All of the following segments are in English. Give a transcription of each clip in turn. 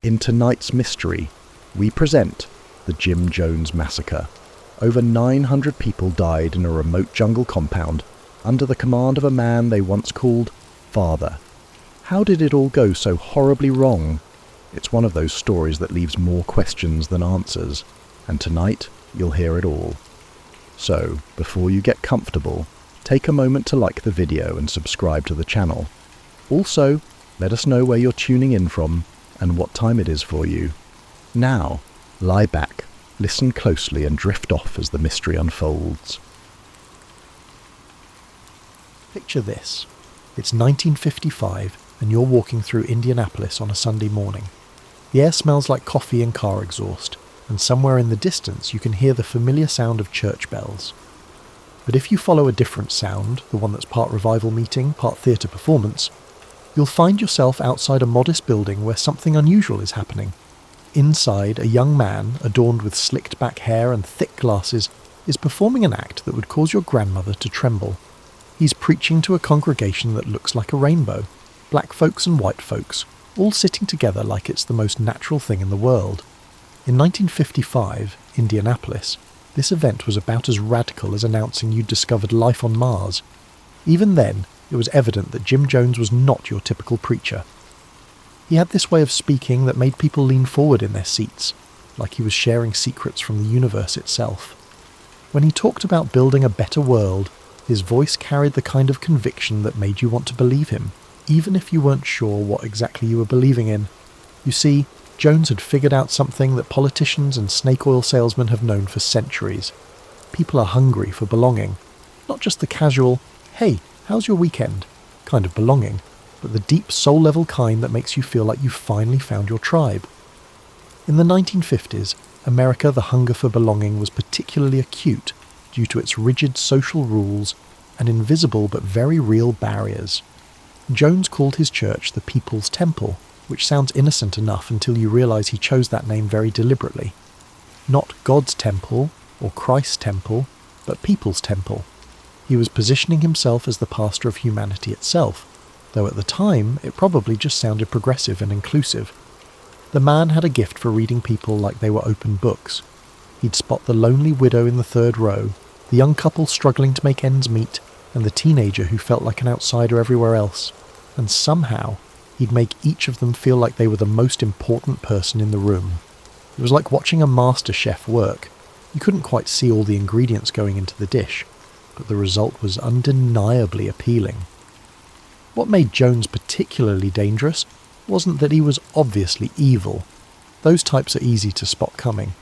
In tonight's mystery, we present the Jim Jones Massacre. Over 900 people died in a remote jungle compound under the command of a man they once called Father. How did it all go so horribly wrong? It's one of those stories that leaves more questions than answers, and tonight you'll hear it all. So, before you get comfortable, take a moment to like the video and subscribe to the channel. Also, let us know where you're tuning in from and what time it is for you. Now, lie back, listen closely and drift off as the mystery unfolds. Picture this. It's 1955 and you're walking through Indianapolis on a Sunday morning. The air smells like coffee and car exhaust, and somewhere in the distance you can hear the familiar sound of church bells. But if you follow a different sound, the one that's part revival meeting, part theatre performance, you'll find yourself outside a modest building where something unusual is happening. Inside, a young man, adorned with slicked back hair and thick glasses, is performing an act that would cause your grandmother to tremble. He's preaching to a congregation that looks like a rainbow, black folks and white folks, all sitting together like it's the most natural thing in the world. In 1955, Indianapolis, this event was about as radical as announcing you'd discovered life on Mars. Even then, it was evident that Jim Jones was not your typical preacher. He had this way of speaking that made people lean forward in their seats, like he was sharing secrets from the universe itself. When he talked about building a better world, his voice carried the kind of conviction that made you want to believe him, even if you weren't sure what exactly you were believing in. You see, Jones had figured out something that politicians and snake oil salesmen have known for centuries. People are hungry for belonging. Not just the casual, "Hey, how's your weekend?" kind of belonging, but the deep soul-level kind that makes you feel like you've finally found your tribe. In the 1950s, America, the hunger for belonging was particularly acute due to its rigid social rules and invisible but very real barriers. Jones called his church the People's Temple, which sounds innocent enough until you realise he chose that name very deliberately. Not God's temple or Christ's temple, but People's Temple. He was positioning himself as the pastor of humanity itself, though at the time it probably just sounded progressive and inclusive. The man had a gift for reading people like they were open books. He'd spot the lonely widow in the third row, the young couple struggling to make ends meet, and the teenager who felt like an outsider everywhere else, and somehow he'd make each of them feel like they were the most important person in the room. It was like watching a master chef work. You couldn't quite see all the ingredients going into the dish, but the result was undeniably appealing. What made Jones particularly dangerous wasn't that he was obviously evil. Those types are easy to spot coming.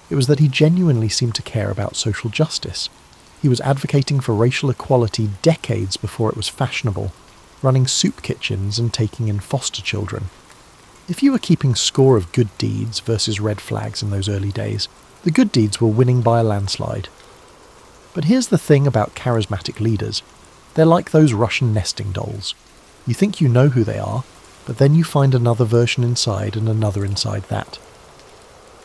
It was that he genuinely seemed to care about social justice. He was advocating for racial equality decades before it was fashionable, running soup kitchens and taking in foster children. If you were keeping score of good deeds versus red flags in those early days, the good deeds were winning by a landslide. But here's the thing about charismatic leaders. They're like those Russian nesting dolls. You think you know who they are, but then you find another version inside and another inside that.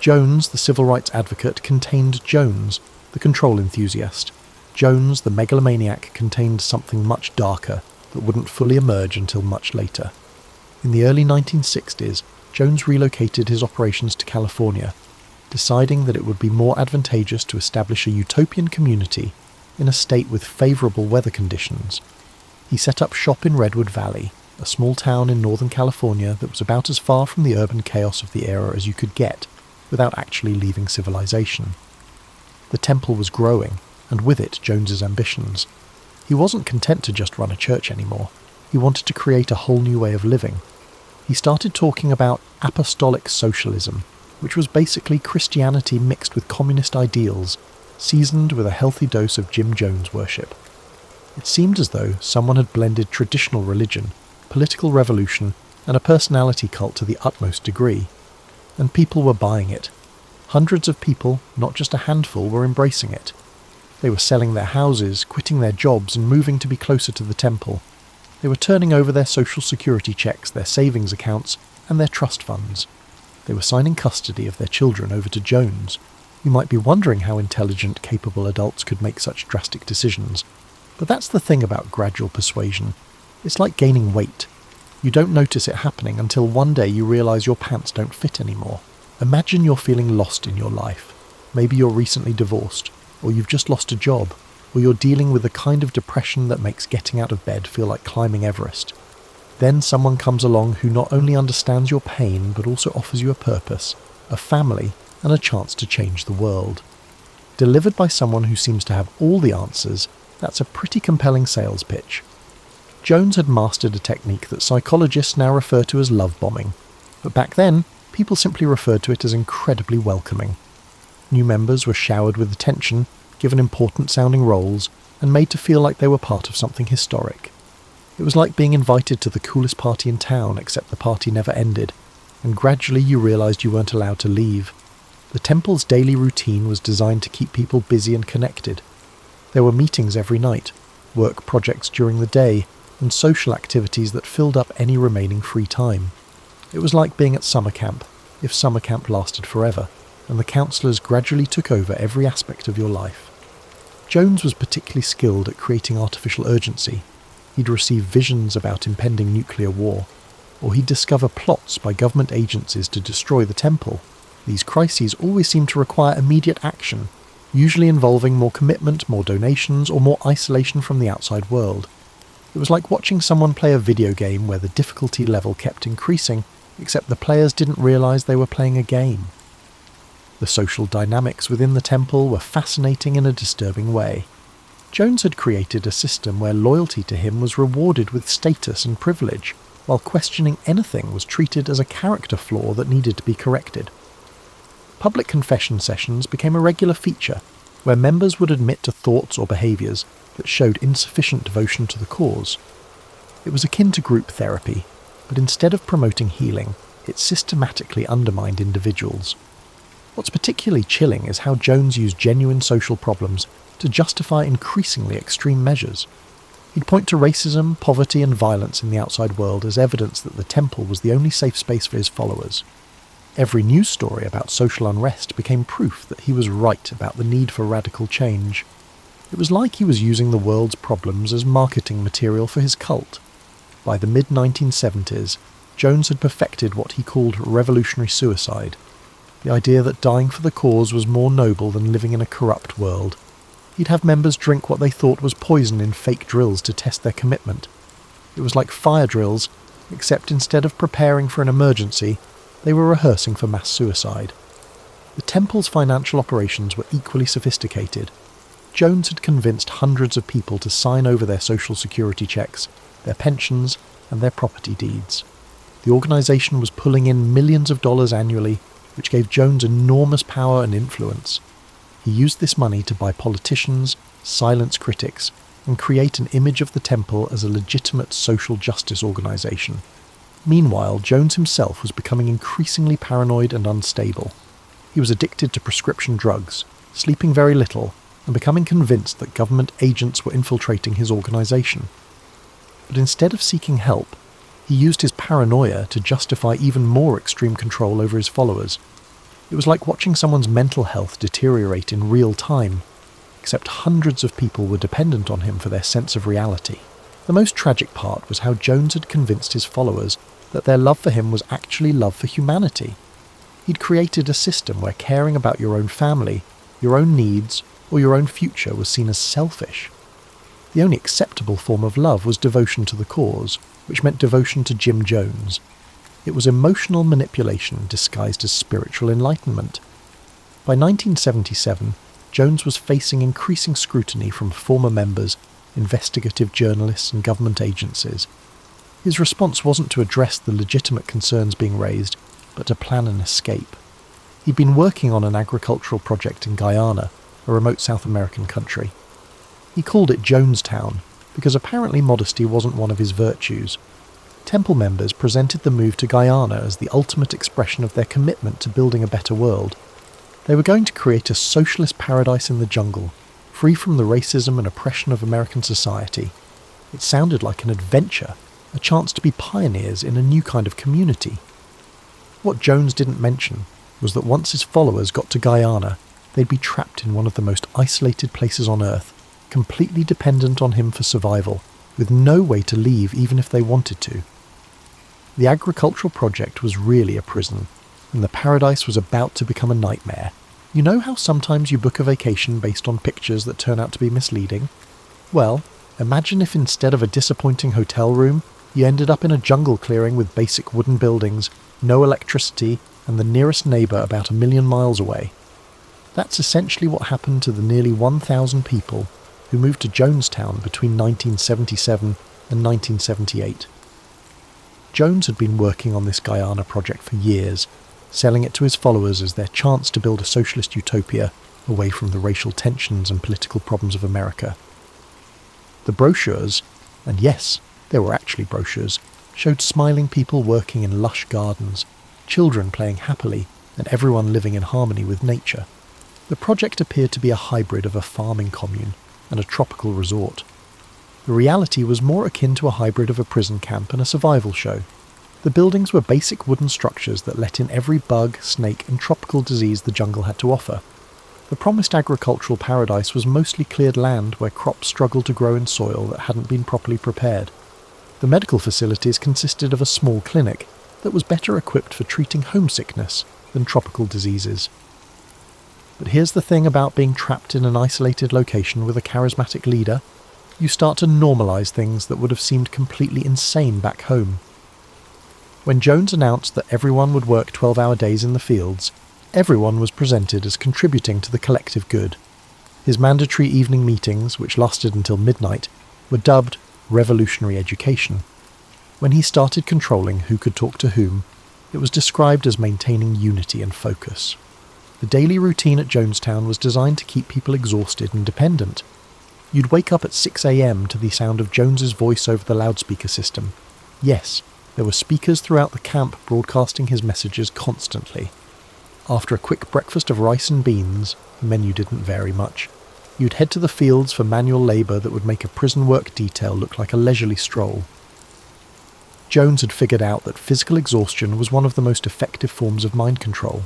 Jones, the civil rights advocate, contained Jones, the control enthusiast. Jones, the megalomaniac, contained something much darker that wouldn't fully emerge until much later. In the early 1960s, Jones relocated his operations to California, deciding that it would be more advantageous to establish a utopian community in a state with favourable weather conditions. He set up shop in Redwood Valley, a small town in Northern California that was about as far from the urban chaos of the era as you could get, without actually leaving civilization. The temple was growing, and with it Jones's ambitions. He wasn't content to just run a church anymore. He wanted to create a whole new way of living. He started talking about apostolic socialism, which was basically Christianity mixed with communist ideals, seasoned with a healthy dose of Jim Jones worship. It seemed as though someone had blended traditional religion, political revolution, and a personality cult to the utmost degree. And people were buying it. Hundreds of people, not just a handful, were embracing it. They were selling their houses, quitting their jobs, and moving to be closer to the temple. They were turning over their social security checks, their savings accounts, and their trust funds. They were signing custody of their children over to Jones. You might be wondering how intelligent, capable adults could make such drastic decisions. But that's the thing about gradual persuasion. It's like gaining weight. You don't notice it happening until one day you realise your pants don't fit anymore. Imagine you're feeling lost in your life. Maybe you're recently divorced, or you've just lost a job, or you're dealing with the kind of depression that makes getting out of bed feel like climbing Everest. Then someone comes along who not only understands your pain, but also offers you a purpose, a family, and a chance to change the world. Delivered by someone who seems to have all the answers, that's a pretty compelling sales pitch. Jones had mastered a technique that psychologists now refer to as love bombing, but back then, people simply referred to it as incredibly welcoming. New members were showered with attention, given important-sounding roles, and made to feel like they were part of something historic. It was like being invited to the coolest party in town, except the party never ended, and gradually you realised you weren't allowed to leave. The temple's daily routine was designed to keep people busy and connected. There were meetings every night, work projects during the day, and social activities that filled up any remaining free time. It was like being at summer camp, if summer camp lasted forever, and the counsellors gradually took over every aspect of your life. Jones was particularly skilled at creating artificial urgency. He'd receive visions about impending nuclear war, or he'd discover plots by government agencies to destroy the temple. These crises always seemed to require immediate action, usually involving more commitment, more donations, or more isolation from the outside world. It was like watching someone play a video game where the difficulty level kept increasing, except the players didn't realise they were playing a game. The social dynamics within the temple were fascinating in a disturbing way. Jones had created a system where loyalty to him was rewarded with status and privilege, while questioning anything was treated as a character flaw that needed to be corrected. Public confession sessions became a regular feature, where members would admit to thoughts or behaviours that showed insufficient devotion to the cause. It was akin to group therapy, but instead of promoting healing, it systematically undermined individuals. What's particularly chilling is how Jones used genuine social problems to justify increasingly extreme measures. He'd point to racism, poverty and violence in the outside world as evidence that the temple was the only safe space for his followers. Every news story about social unrest became proof that he was right about the need for radical change. It was like he was using the world's problems as marketing material for his cult. By the mid-1970s, Jones had perfected what he called revolutionary suicide, the idea that dying for the cause was more noble than living in a corrupt world. He'd have members drink what they thought was poison in fake drills to test their commitment. It was like fire drills, except instead of preparing for an emergency, they were rehearsing for mass suicide. The temple's financial operations were equally sophisticated. Jones had convinced hundreds of people to sign over their social security checks, their pensions, and their property deeds. The organisation was pulling in millions of dollars annually, which gave Jones enormous power and influence. He used this money to buy politicians, silence critics, and create an image of the temple as a legitimate social justice organisation. Meanwhile, Jones himself was becoming increasingly paranoid and unstable. He was addicted to prescription drugs, sleeping very little, and becoming convinced that government agents were infiltrating his organisation. But instead of seeking help, he used his paranoia to justify even more extreme control over his followers. It was like watching someone's mental health deteriorate in real time, except hundreds of people were dependent on him for their sense of reality. The most tragic part was how Jones had convinced his followers that their love for him was actually love for humanity. He'd created a system where caring about your own family, your own needs, or your own future was seen as selfish. The only acceptable form of love was devotion to the cause, which meant devotion to Jim Jones. It was emotional manipulation disguised as spiritual enlightenment. By 1977, Jones was facing increasing scrutiny from former members, investigative journalists and government agencies. His response wasn't to address the legitimate concerns being raised, but to plan an escape. He'd been working on an agricultural project in Guyana, a remote South American country. He called it Jonestown, because apparently modesty wasn't one of his virtues. Temple members presented the move to Guyana as the ultimate expression of their commitment to building a better world. They were going to create a socialist paradise in the jungle, free from the racism and oppression of American society. It sounded like an adventure, a chance to be pioneers in a new kind of community. What Jones didn't mention was that once his followers got to Guyana, they'd be trapped in one of the most isolated places on Earth, completely dependent on him for survival, with no way to leave even if they wanted to. The agricultural project was really a prison, and the paradise was about to become a nightmare. You know how sometimes you book a vacation based on pictures that turn out to be misleading? Well, imagine if instead of a disappointing hotel room, you ended up in a jungle clearing with basic wooden buildings, no electricity, and the nearest neighbour about 1,000,000 miles away. That's essentially what happened to the nearly 1,000 people who moved to Jonestown between 1977 and 1978. Jones had been working on this Guyana project for years, selling it to his followers as their chance to build a socialist utopia away from the racial tensions and political problems of America. The brochures, and yes, there were actually brochures, showed smiling people working in lush gardens, children playing happily, and everyone living in harmony with nature. The project appeared to be a hybrid of a farming commune and a tropical resort. The reality was more akin to a hybrid of a prison camp and a survival show. The buildings were basic wooden structures that let in every bug, snake, and tropical disease the jungle had to offer. The promised agricultural paradise was mostly cleared land where crops struggled to grow in soil that hadn't been properly prepared. The medical facilities consisted of a small clinic that was better equipped for treating homesickness than tropical diseases. But here's the thing about being trapped in an isolated location with a charismatic leader. You start to normalise things that would have seemed completely insane back home. When Jones announced that everyone would work 12-hour days in the fields, everyone was presented as contributing to the collective good. His mandatory evening meetings, which lasted until midnight, were dubbed revolutionary education. When he started controlling who could talk to whom, it was described as maintaining unity and focus. The daily routine at Jonestown was designed to keep people exhausted and dependent. You'd wake up at 6 a.m. to the sound of Jones's voice over the loudspeaker system. Yes, there were speakers throughout the camp broadcasting his messages constantly. After a quick breakfast of rice and beans, the menu didn't vary much, you'd head to the fields for manual labour that would make a prison work detail look like a leisurely stroll. Jones had figured out that physical exhaustion was one of the most effective forms of mind control.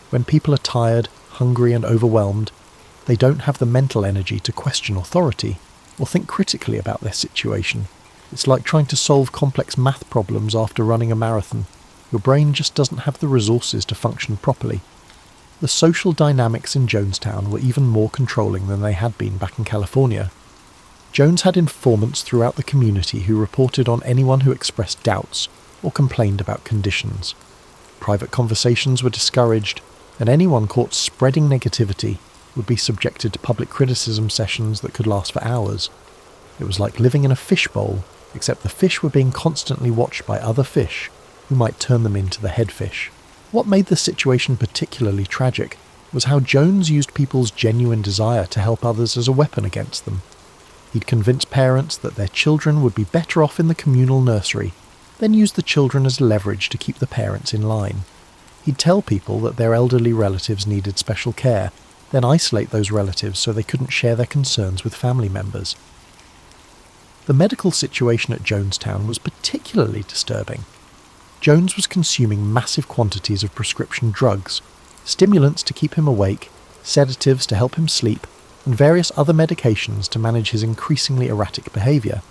When people are tired, hungry and overwhelmed, they don't have the mental energy to question authority or think critically about their situation. It's like trying to solve complex math problems after running a marathon. Your brain just doesn't have the resources to function properly. The social dynamics in Jonestown were even more controlling than they had been back in California. Jones had informants throughout the community who reported on anyone who expressed doubts or complained about conditions. Private conversations were discouraged, and anyone caught spreading negativity would be subjected to public criticism sessions that could last for hours. It was like living in a fishbowl, except the fish were being constantly watched by other fish, who might turn them into the head fish. What made the situation particularly tragic was how Jones used people's genuine desire to help others as a weapon against them. He'd convince parents that their children would be better off in the communal nursery, then use the children as leverage to keep the parents in line. He'd tell people that their elderly relatives needed special care, then isolate those relatives so they couldn't share their concerns with family members. The medical situation at Jonestown was particularly disturbing. Jones was consuming massive quantities of prescription drugs, stimulants to keep him awake, sedatives to help him sleep, and various other medications to manage his increasingly erratic behaviour.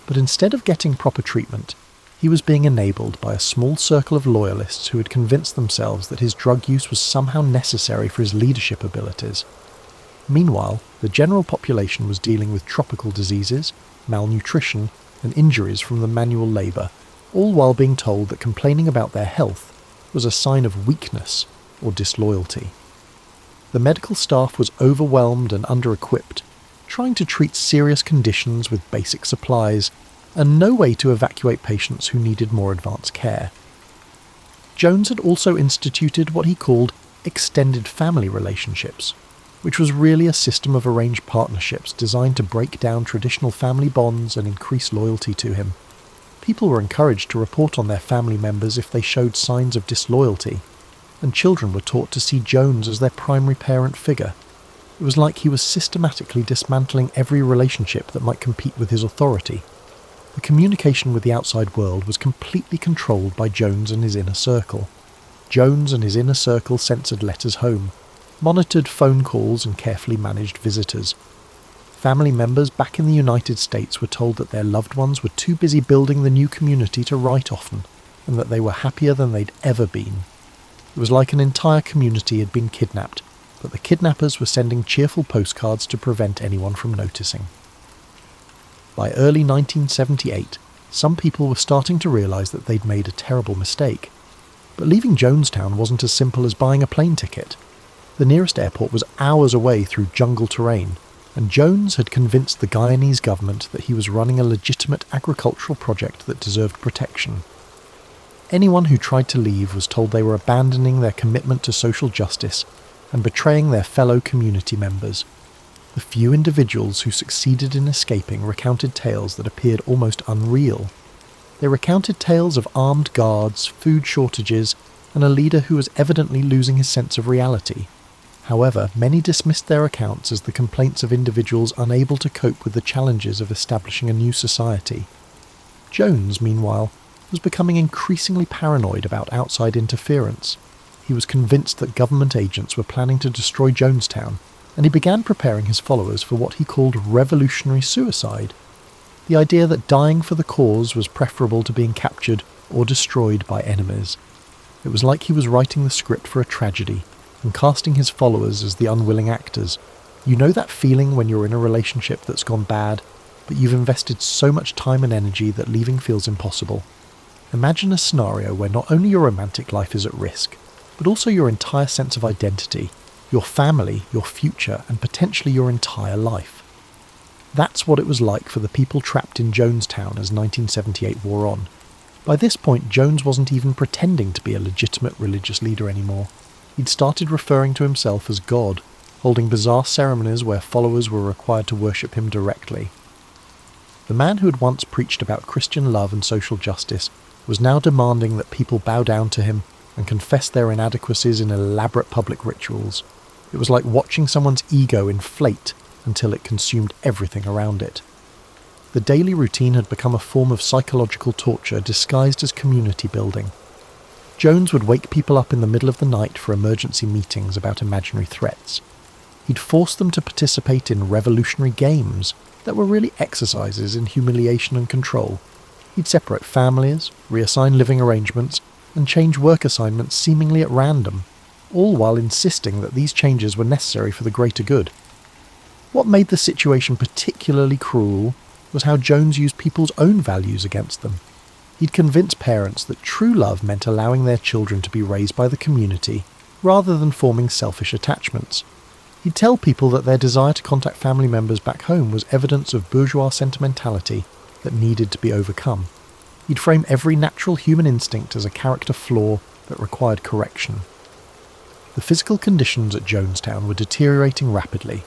But instead of getting proper treatment, he was being enabled by a small circle of loyalists who had convinced themselves that his drug use was somehow necessary for his leadership abilities. Meanwhile, the general population was dealing with tropical diseases, malnutrition, and injuries from the manual labour, all while being told that complaining about their health was a sign of weakness or disloyalty. The medical staff was overwhelmed and under-equipped, trying to treat serious conditions with basic supplies, and no way to evacuate patients who needed more advanced care. Jones had also instituted what he called extended family relationships, which was really a system of arranged partnerships designed to break down traditional family bonds and increase loyalty to him. People were encouraged to report on their family members if they showed signs of disloyalty, and children were taught to see Jones as their primary parent figure. It was like he was systematically dismantling every relationship that might compete with his authority. The communication with the outside world was completely controlled by Jones and his inner circle. Jones and his inner circle censored letters home, monitored phone calls and carefully managed visitors. Family members back in the United States were told that their loved ones were too busy building the new community to write often, and that they were happier than they'd ever been. It was like an entire community had been kidnapped, but the kidnappers were sending cheerful postcards to prevent anyone from noticing. By early 1978, some people were starting to realise that they'd made a terrible mistake. But leaving Jonestown wasn't as simple as buying a plane ticket. The nearest airport was hours away through jungle terrain, and Jones had convinced the Guyanese government that he was running a legitimate agricultural project that deserved protection. Anyone who tried to leave was told they were abandoning their commitment to social justice and betraying their fellow community members. The few individuals who succeeded in escaping recounted tales that appeared almost unreal. They recounted tales of armed guards, food shortages, and a leader who was evidently losing his sense of reality. However, many dismissed their accounts as the complaints of individuals unable to cope with the challenges of establishing a new society. Jones, meanwhile, was becoming increasingly paranoid about outside interference. He was convinced that government agents were planning to destroy Jonestown, and he began preparing his followers for what he called revolutionary suicide. The idea that dying for the cause was preferable to being captured or destroyed by enemies. It was like he was writing the script for a tragedy, and casting his followers as the unwilling actors. You know that feeling when you're in a relationship that's gone bad, but you've invested so much time and energy that leaving feels impossible. Imagine a scenario where not only your romantic life is at risk, but also your entire sense of identity, your family, your future, and potentially your entire life. That's what it was like for the people trapped in Jonestown as 1978 wore on. By this point, Jones wasn't even pretending to be a legitimate religious leader anymore. He'd started referring to himself as God, holding bizarre ceremonies where followers were required to worship him directly. The man who had once preached about Christian love and social justice was now demanding that people bow down to him and confess their inadequacies in elaborate public rituals. It was like watching someone's ego inflate until it consumed everything around it. The daily routine had become a form of psychological torture disguised as community building. Jones would wake people up in the middle of the night for emergency meetings about imaginary threats. He'd force them to participate in revolutionary games that were really exercises in humiliation and control. He'd separate families, reassign living arrangements, and change work assignments seemingly at random, all while insisting that these changes were necessary for the greater good. What made the situation particularly cruel was how Jones used people's own values against them. He'd convince parents that true love meant allowing their children to be raised by the community rather than forming selfish attachments. He'd tell people that their desire to contact family members back home was evidence of bourgeois sentimentality that needed to be overcome. He'd frame every natural human instinct as a character flaw that required correction. The physical conditions at Jonestown were deteriorating rapidly.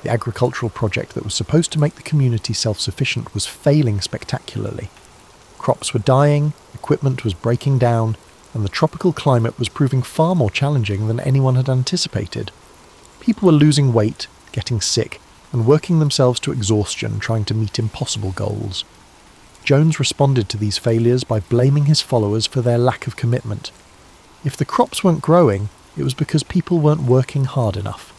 The agricultural project that was supposed to make the community self-sufficient was failing spectacularly. Crops were dying, equipment was breaking down, and the tropical climate was proving far more challenging than anyone had anticipated. People were losing weight, getting sick, and working themselves to exhaustion trying to meet impossible goals. Jones responded to these failures by blaming his followers for their lack of commitment. If the crops weren't growing, it was because people weren't working hard enough.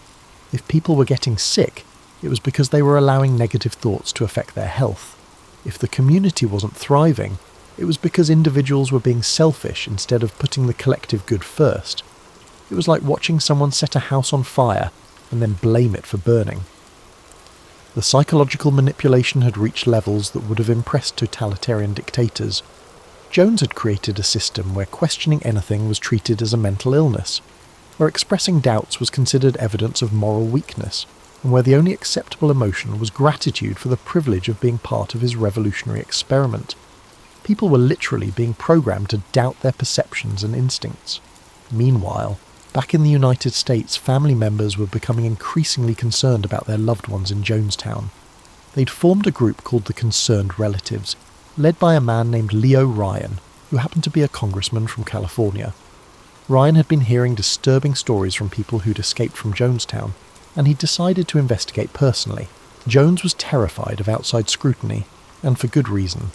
If people were getting sick, it was because they were allowing negative thoughts to affect their health. If the community wasn't thriving, it was because individuals were being selfish instead of putting the collective good first. It was like watching someone set a house on fire and then blame it for burning. The psychological manipulation had reached levels that would have impressed totalitarian dictators. Jones had created a system where questioning anything was treated as a mental illness, where expressing doubts was considered evidence of moral weakness, and where the only acceptable emotion was gratitude for the privilege of being part of his revolutionary experiment. People were literally being programmed to doubt their perceptions and instincts. Meanwhile, back in the United States, family members were becoming increasingly concerned about their loved ones in Jonestown. They'd formed a group called the Concerned Relatives, led by a man named Leo Ryan, who happened to be a congressman from California. Ryan had been hearing disturbing stories from people who'd escaped from Jonestown, and he decided to investigate personally. Jones was terrified of outside scrutiny, and for good reason.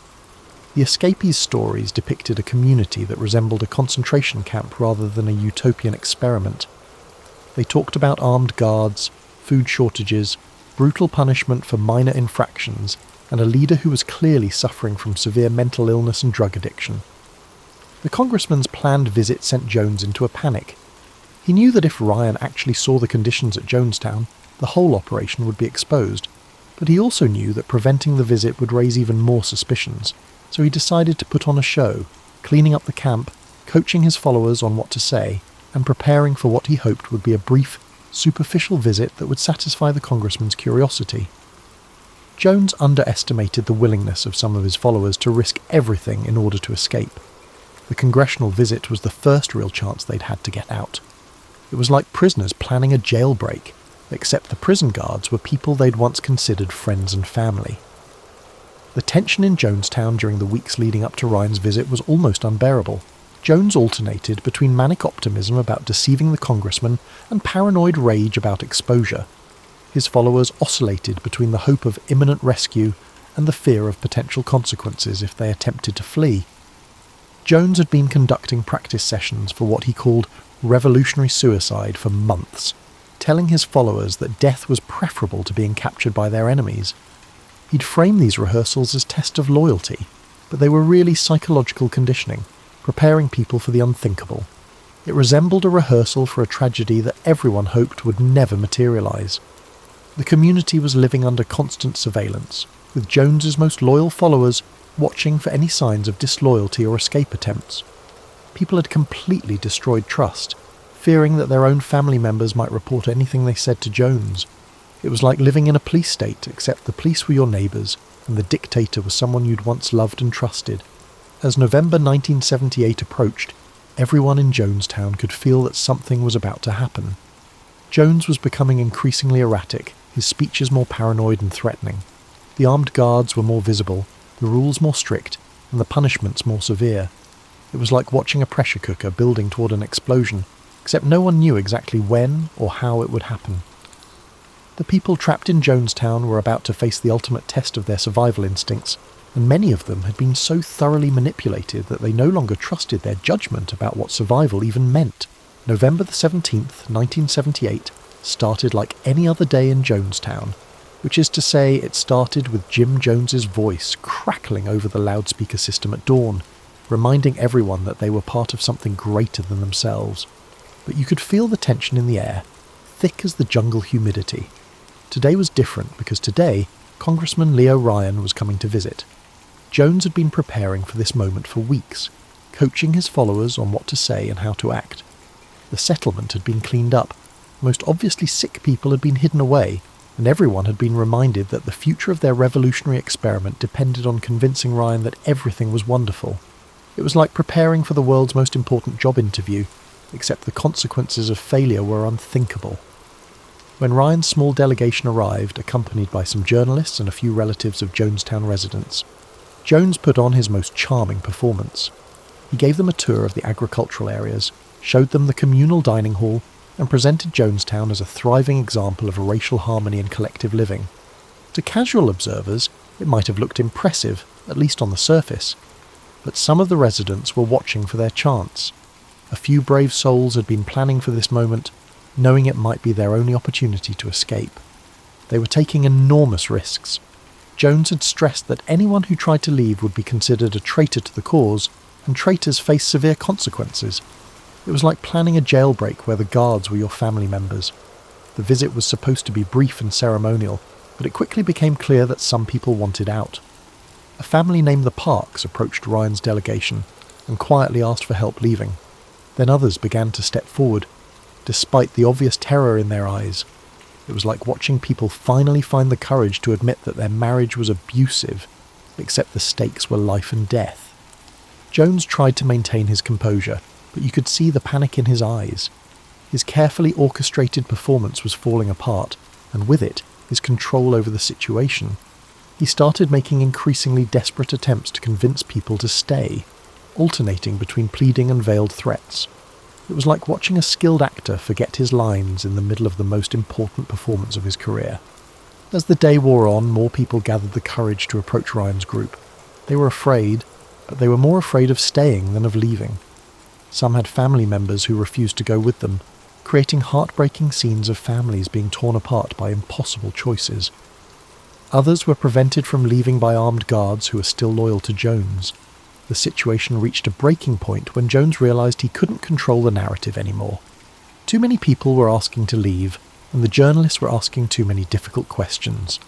The escapees' stories depicted a community that resembled a concentration camp rather than a utopian experiment. They talked about armed guards, food shortages, brutal punishment for minor infractions, and a leader who was clearly suffering from severe mental illness and drug addiction. The congressman's planned visit sent Jones into a panic. He knew that if Ryan actually saw the conditions at Jonestown, the whole operation would be exposed, but he also knew that preventing the visit would raise even more suspicions, so he decided to put on a show, cleaning up the camp, coaching his followers on what to say, and preparing for what he hoped would be a brief, superficial visit that would satisfy the congressman's curiosity. Jones underestimated the willingness of some of his followers to risk everything in order to escape. The congressional visit was the first real chance they'd had to get out. It was like prisoners planning a jailbreak, except the prison guards were people they'd once considered friends and family. The tension in Jonestown during the weeks leading up to Ryan's visit was almost unbearable. Jones alternated between manic optimism about deceiving the congressman and paranoid rage about exposure. His followers oscillated between the hope of imminent rescue and the fear of potential consequences if they attempted to flee. Jones had been conducting practice sessions for what he called revolutionary suicide for months, telling his followers that death was preferable to being captured by their enemies. He'd framed these rehearsals as tests of loyalty, but they were really psychological conditioning, preparing people for the unthinkable. It resembled a rehearsal for a tragedy that everyone hoped would never materialise. The community was living under constant surveillance, with Jones's most loyal followers watching for any signs of disloyalty or escape attempts. People had completely destroyed trust, fearing that their own family members might report anything they said to Jones. It was like living in a police state, except the police were your neighbours, and the dictator was someone you'd once loved and trusted. As November 1978 approached, everyone in Jonestown could feel that something was about to happen. Jones was becoming increasingly erratic, his speeches more paranoid and threatening. The armed guards were more visible, the rules more strict, and the punishments more severe. It was like watching a pressure cooker building toward an explosion, except no one knew exactly when or how it would happen. The people trapped in Jonestown were about to face the ultimate test of their survival instincts, and many of them had been so thoroughly manipulated that they no longer trusted their judgment about what survival even meant. November the 17th, 1978, started like any other day in Jonestown, which is to say it started with Jim Jones's voice crackling over the loudspeaker system at dawn, reminding everyone that they were part of something greater than themselves. But you could feel the tension in the air, thick as the jungle humidity. Today was different because today, Congressman Leo Ryan was coming to visit. Jones had been preparing for this moment for weeks, coaching his followers on what to say and how to act. The settlement had been cleaned up, most obviously sick people had been hidden away, and everyone had been reminded that the future of their revolutionary experiment depended on convincing Ryan that everything was wonderful. It was like preparing for the world's most important job interview, except the consequences of failure were unthinkable. When Ryan's small delegation arrived, accompanied by some journalists and a few relatives of Jonestown residents, Jones put on his most charming performance. He gave them a tour of the agricultural areas, showed them the communal dining hall, and presented Jonestown as a thriving example of racial harmony and collective living. To casual observers, it might have looked impressive, at least on the surface, but some of the residents were watching for their chance. A few brave souls had been planning for this moment, knowing it might be their only opportunity to escape. They were taking enormous risks. Jones had stressed that anyone who tried to leave would be considered a traitor to the cause, and traitors face severe consequences. It was like planning a jailbreak where the guards were your family members. The visit was supposed to be brief and ceremonial, but it quickly became clear that some people wanted out. A family named the Parks approached Ryan's delegation and quietly asked for help leaving. Then others began to step forward, despite the obvious terror in their eyes. It was like watching people finally find the courage to admit that their marriage was abusive, except the stakes were life and death. Jones tried to maintain his composure, but you could see the panic in his eyes. His carefully orchestrated performance was falling apart, and with it, his control over the situation. He started making increasingly desperate attempts to convince people to stay, alternating between pleading and veiled threats. It was like watching a skilled actor forget his lines in the middle of the most important performance of his career. As the day wore on, more people gathered the courage to approach Ryan's group. They were afraid, but they were more afraid of staying than of leaving. Some had family members who refused to go with them, creating heartbreaking scenes of families being torn apart by impossible choices. Others were prevented from leaving by armed guards who were still loyal to Jones. The situation reached a breaking point when Jones realised he couldn't control the narrative anymore. Too many people were asking to leave, and the journalists were asking too many difficult questions.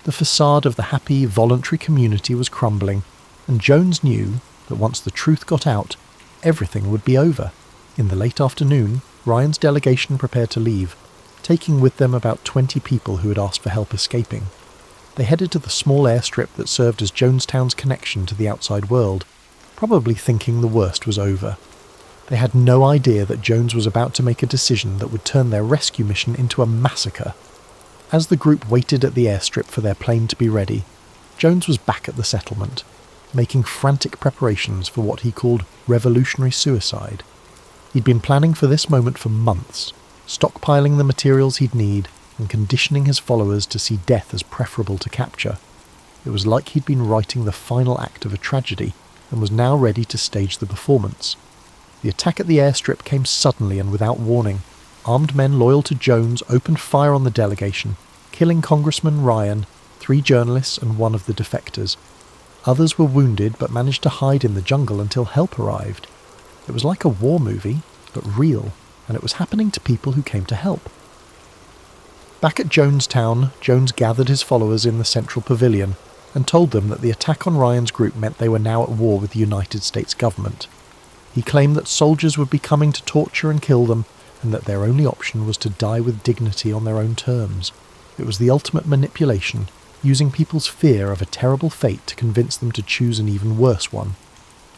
The facade of the happy, voluntary community was crumbling, and Jones knew that once the truth got out, everything would be over. In the late afternoon, Ryan's delegation prepared to leave, taking with them about 20 people who had asked for help escaping. They headed to the small airstrip that served as Jonestown's connection to the outside world, probably thinking the worst was over. They had no idea that Jones was about to make a decision that would turn their rescue mission into a massacre. As the group waited at the airstrip for their plane to be ready, Jones was back at the settlement, making frantic preparations for what he called revolutionary suicide. He'd been planning for this moment for months, stockpiling the materials he'd need and conditioning his followers to see death as preferable to capture. It was like he'd been writing the final act of a tragedy and was now ready to stage the performance. The attack at the airstrip came suddenly and without warning. Armed men loyal to Jones opened fire on the delegation, killing Congressman Ryan, 3 journalists and 1 of the defectors. Others were wounded but managed to hide in the jungle until help arrived. It was like a war movie, but real, and it was happening to people who came to help. Back at Jonestown, Jones gathered his followers in the central pavilion and told them that the attack on Ryan's group meant they were now at war with the United States government. He claimed that soldiers would be coming to torture and kill them, and that their only option was to die with dignity on their own terms. It was the ultimate manipulation, using people's fear of a terrible fate to convince them to choose an even worse one.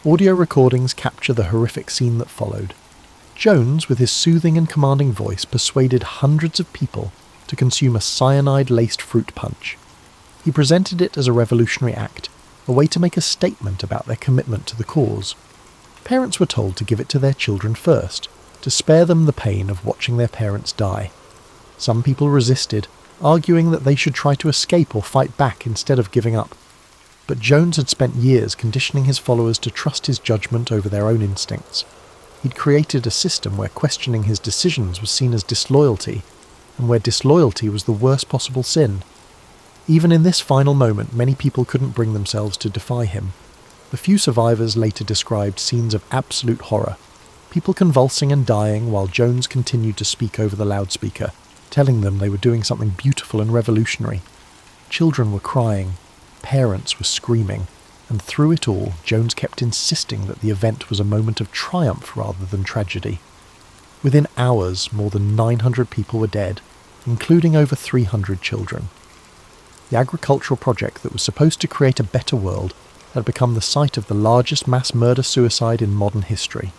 Audio recordings capture the horrific scene that followed. Jones, with his soothing and commanding voice, persuaded hundreds of people to consume a cyanide-laced fruit punch. He presented it as a revolutionary act, a way to make a statement about their commitment to the cause. Parents were told to give it to their children first, to spare them the pain of watching their parents die. Some people resisted, arguing that they should try to escape or fight back instead of giving up. But Jones had spent years conditioning his followers to trust his judgment over their own instincts. He'd created a system where questioning his decisions was seen as disloyalty, and where disloyalty was the worst possible sin. Even in this final moment, many people couldn't bring themselves to defy him. The few survivors later described scenes of absolute horror, people convulsing and dying while Jones continued to speak over the loudspeaker, telling them they were doing something beautiful and revolutionary. Children were crying, parents were screaming, and through it all, Jones kept insisting that the event was a moment of triumph rather than tragedy. Within hours, more than 900 people were dead, including over 300 children. The agricultural project that was supposed to create a better world had become the site of the largest mass murder-suicide in modern history.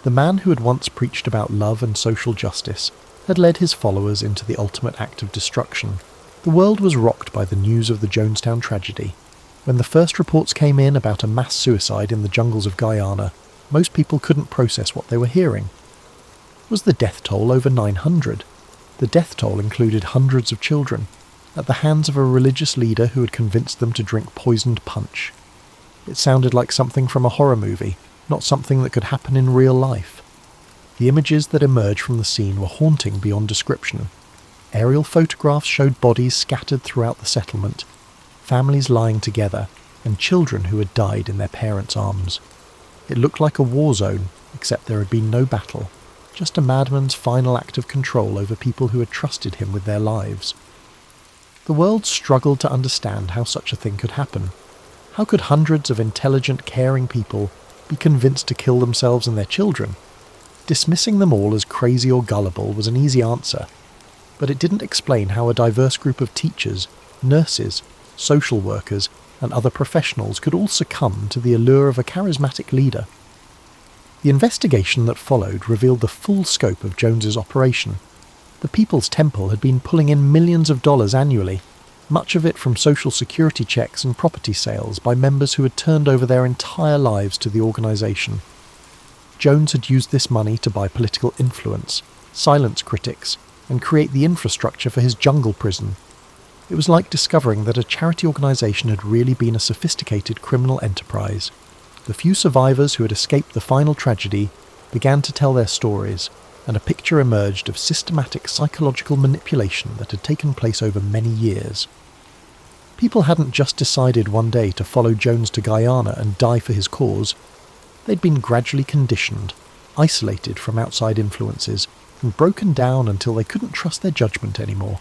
The man who had once preached about love and social justice had led his followers into the ultimate act of destruction. The world was rocked by the news of the Jonestown tragedy. When the first reports came in about a mass suicide in the jungles of Guyana, most people couldn't process what they were hearing. Was the death toll over 900? The death toll included hundreds of children, at the hands of a religious leader who had convinced them to drink poisoned punch. It sounded like something from a horror movie, not something that could happen in real life. The images that emerged from the scene were haunting beyond description. Aerial photographs showed bodies scattered throughout the settlement, families lying together, and children who had died in their parents' arms. It looked like a war zone, except there had been no battle, just a madman's final act of control over people who had trusted him with their lives. The world struggled to understand how such a thing could happen. How could hundreds of intelligent, caring people be convinced to kill themselves and their children? Dismissing them all as crazy or gullible was an easy answer, but it didn't explain how a diverse group of teachers, nurses, social workers, and other professionals could all succumb to the allure of a charismatic leader. The investigation that followed revealed the full scope of Jones's operation. The People's Temple had been pulling in millions of dollars annually, much of it from social security checks and property sales by members who had turned over their entire lives to the organisation. Jones had used this money to buy political influence, silence critics, and create the infrastructure for his jungle prison. It was like discovering that a charity organisation had really been a sophisticated criminal enterprise. The few survivors who had escaped the final tragedy began to tell their stories, and a picture emerged of systematic psychological manipulation that had taken place over many years. People hadn't just decided one day to follow Jones to Guyana and die for his cause. They'd been gradually conditioned, isolated from outside influences, and broken down until they couldn't trust their judgment anymore.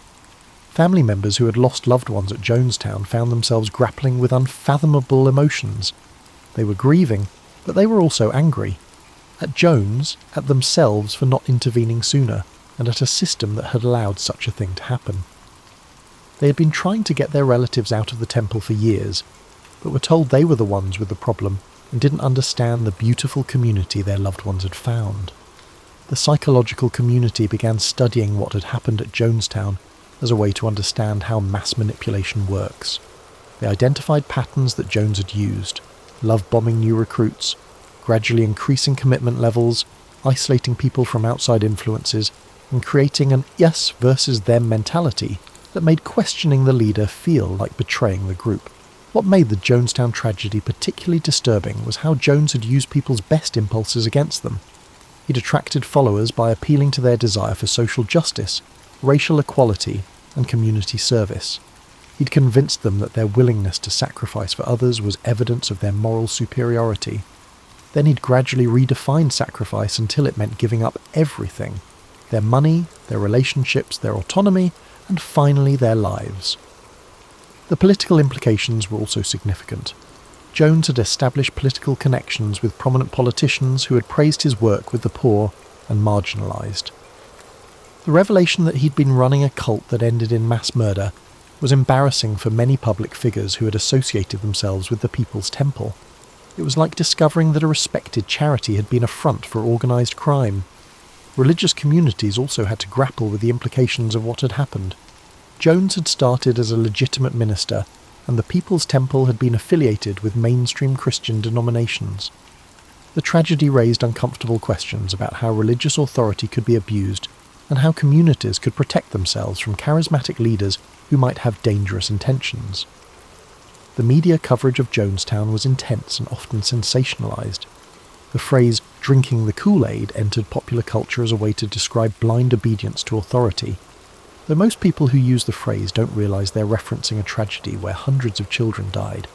Family members who had lost loved ones at Jonestown found themselves grappling with unfathomable emotions. They were grieving, but they were also angry. At Jones, at themselves for not intervening sooner, and at a system that had allowed such a thing to happen. They had been trying to get their relatives out of the temple for years, but were told they were the ones with the problem and didn't understand the beautiful community their loved ones had found. The psychological community began studying what had happened at Jonestown as a way to understand how mass manipulation works. They identified patterns that Jones had used: love-bombing new recruits, gradually increasing commitment levels, isolating people from outside influences, and creating an us versus them mentality that made questioning the leader feel like betraying the group. What made the Jonestown tragedy particularly disturbing was how Jones had used people's best impulses against them. He'd attracted followers by appealing to their desire for social justice, racial equality, and community service. He'd convinced them that their willingness to sacrifice for others was evidence of their moral superiority. Then he'd gradually redefined sacrifice until it meant giving up everything: their money, their relationships, their autonomy, and finally their lives. The political implications were also significant. Jones had established political connections with prominent politicians who had praised his work with the poor and marginalised. The revelation that he'd been running a cult that ended in mass murder was embarrassing for many public figures who had associated themselves with the People's Temple. It was like discovering that a respected charity had been a front for organised crime. Religious communities also had to grapple with the implications of what had happened. Jones had started as a legitimate minister, and the People's Temple had been affiliated with mainstream Christian denominations. The tragedy raised uncomfortable questions about how religious authority could be abused, and how communities could protect themselves from charismatic leaders who might have dangerous intentions. The media coverage of Jonestown was intense and often sensationalised. The phrase "drinking the Kool-Aid" entered popular culture as a way to describe blind obedience to authority. Though most people who use the phrase don't realise they're referencing a tragedy where hundreds of children died,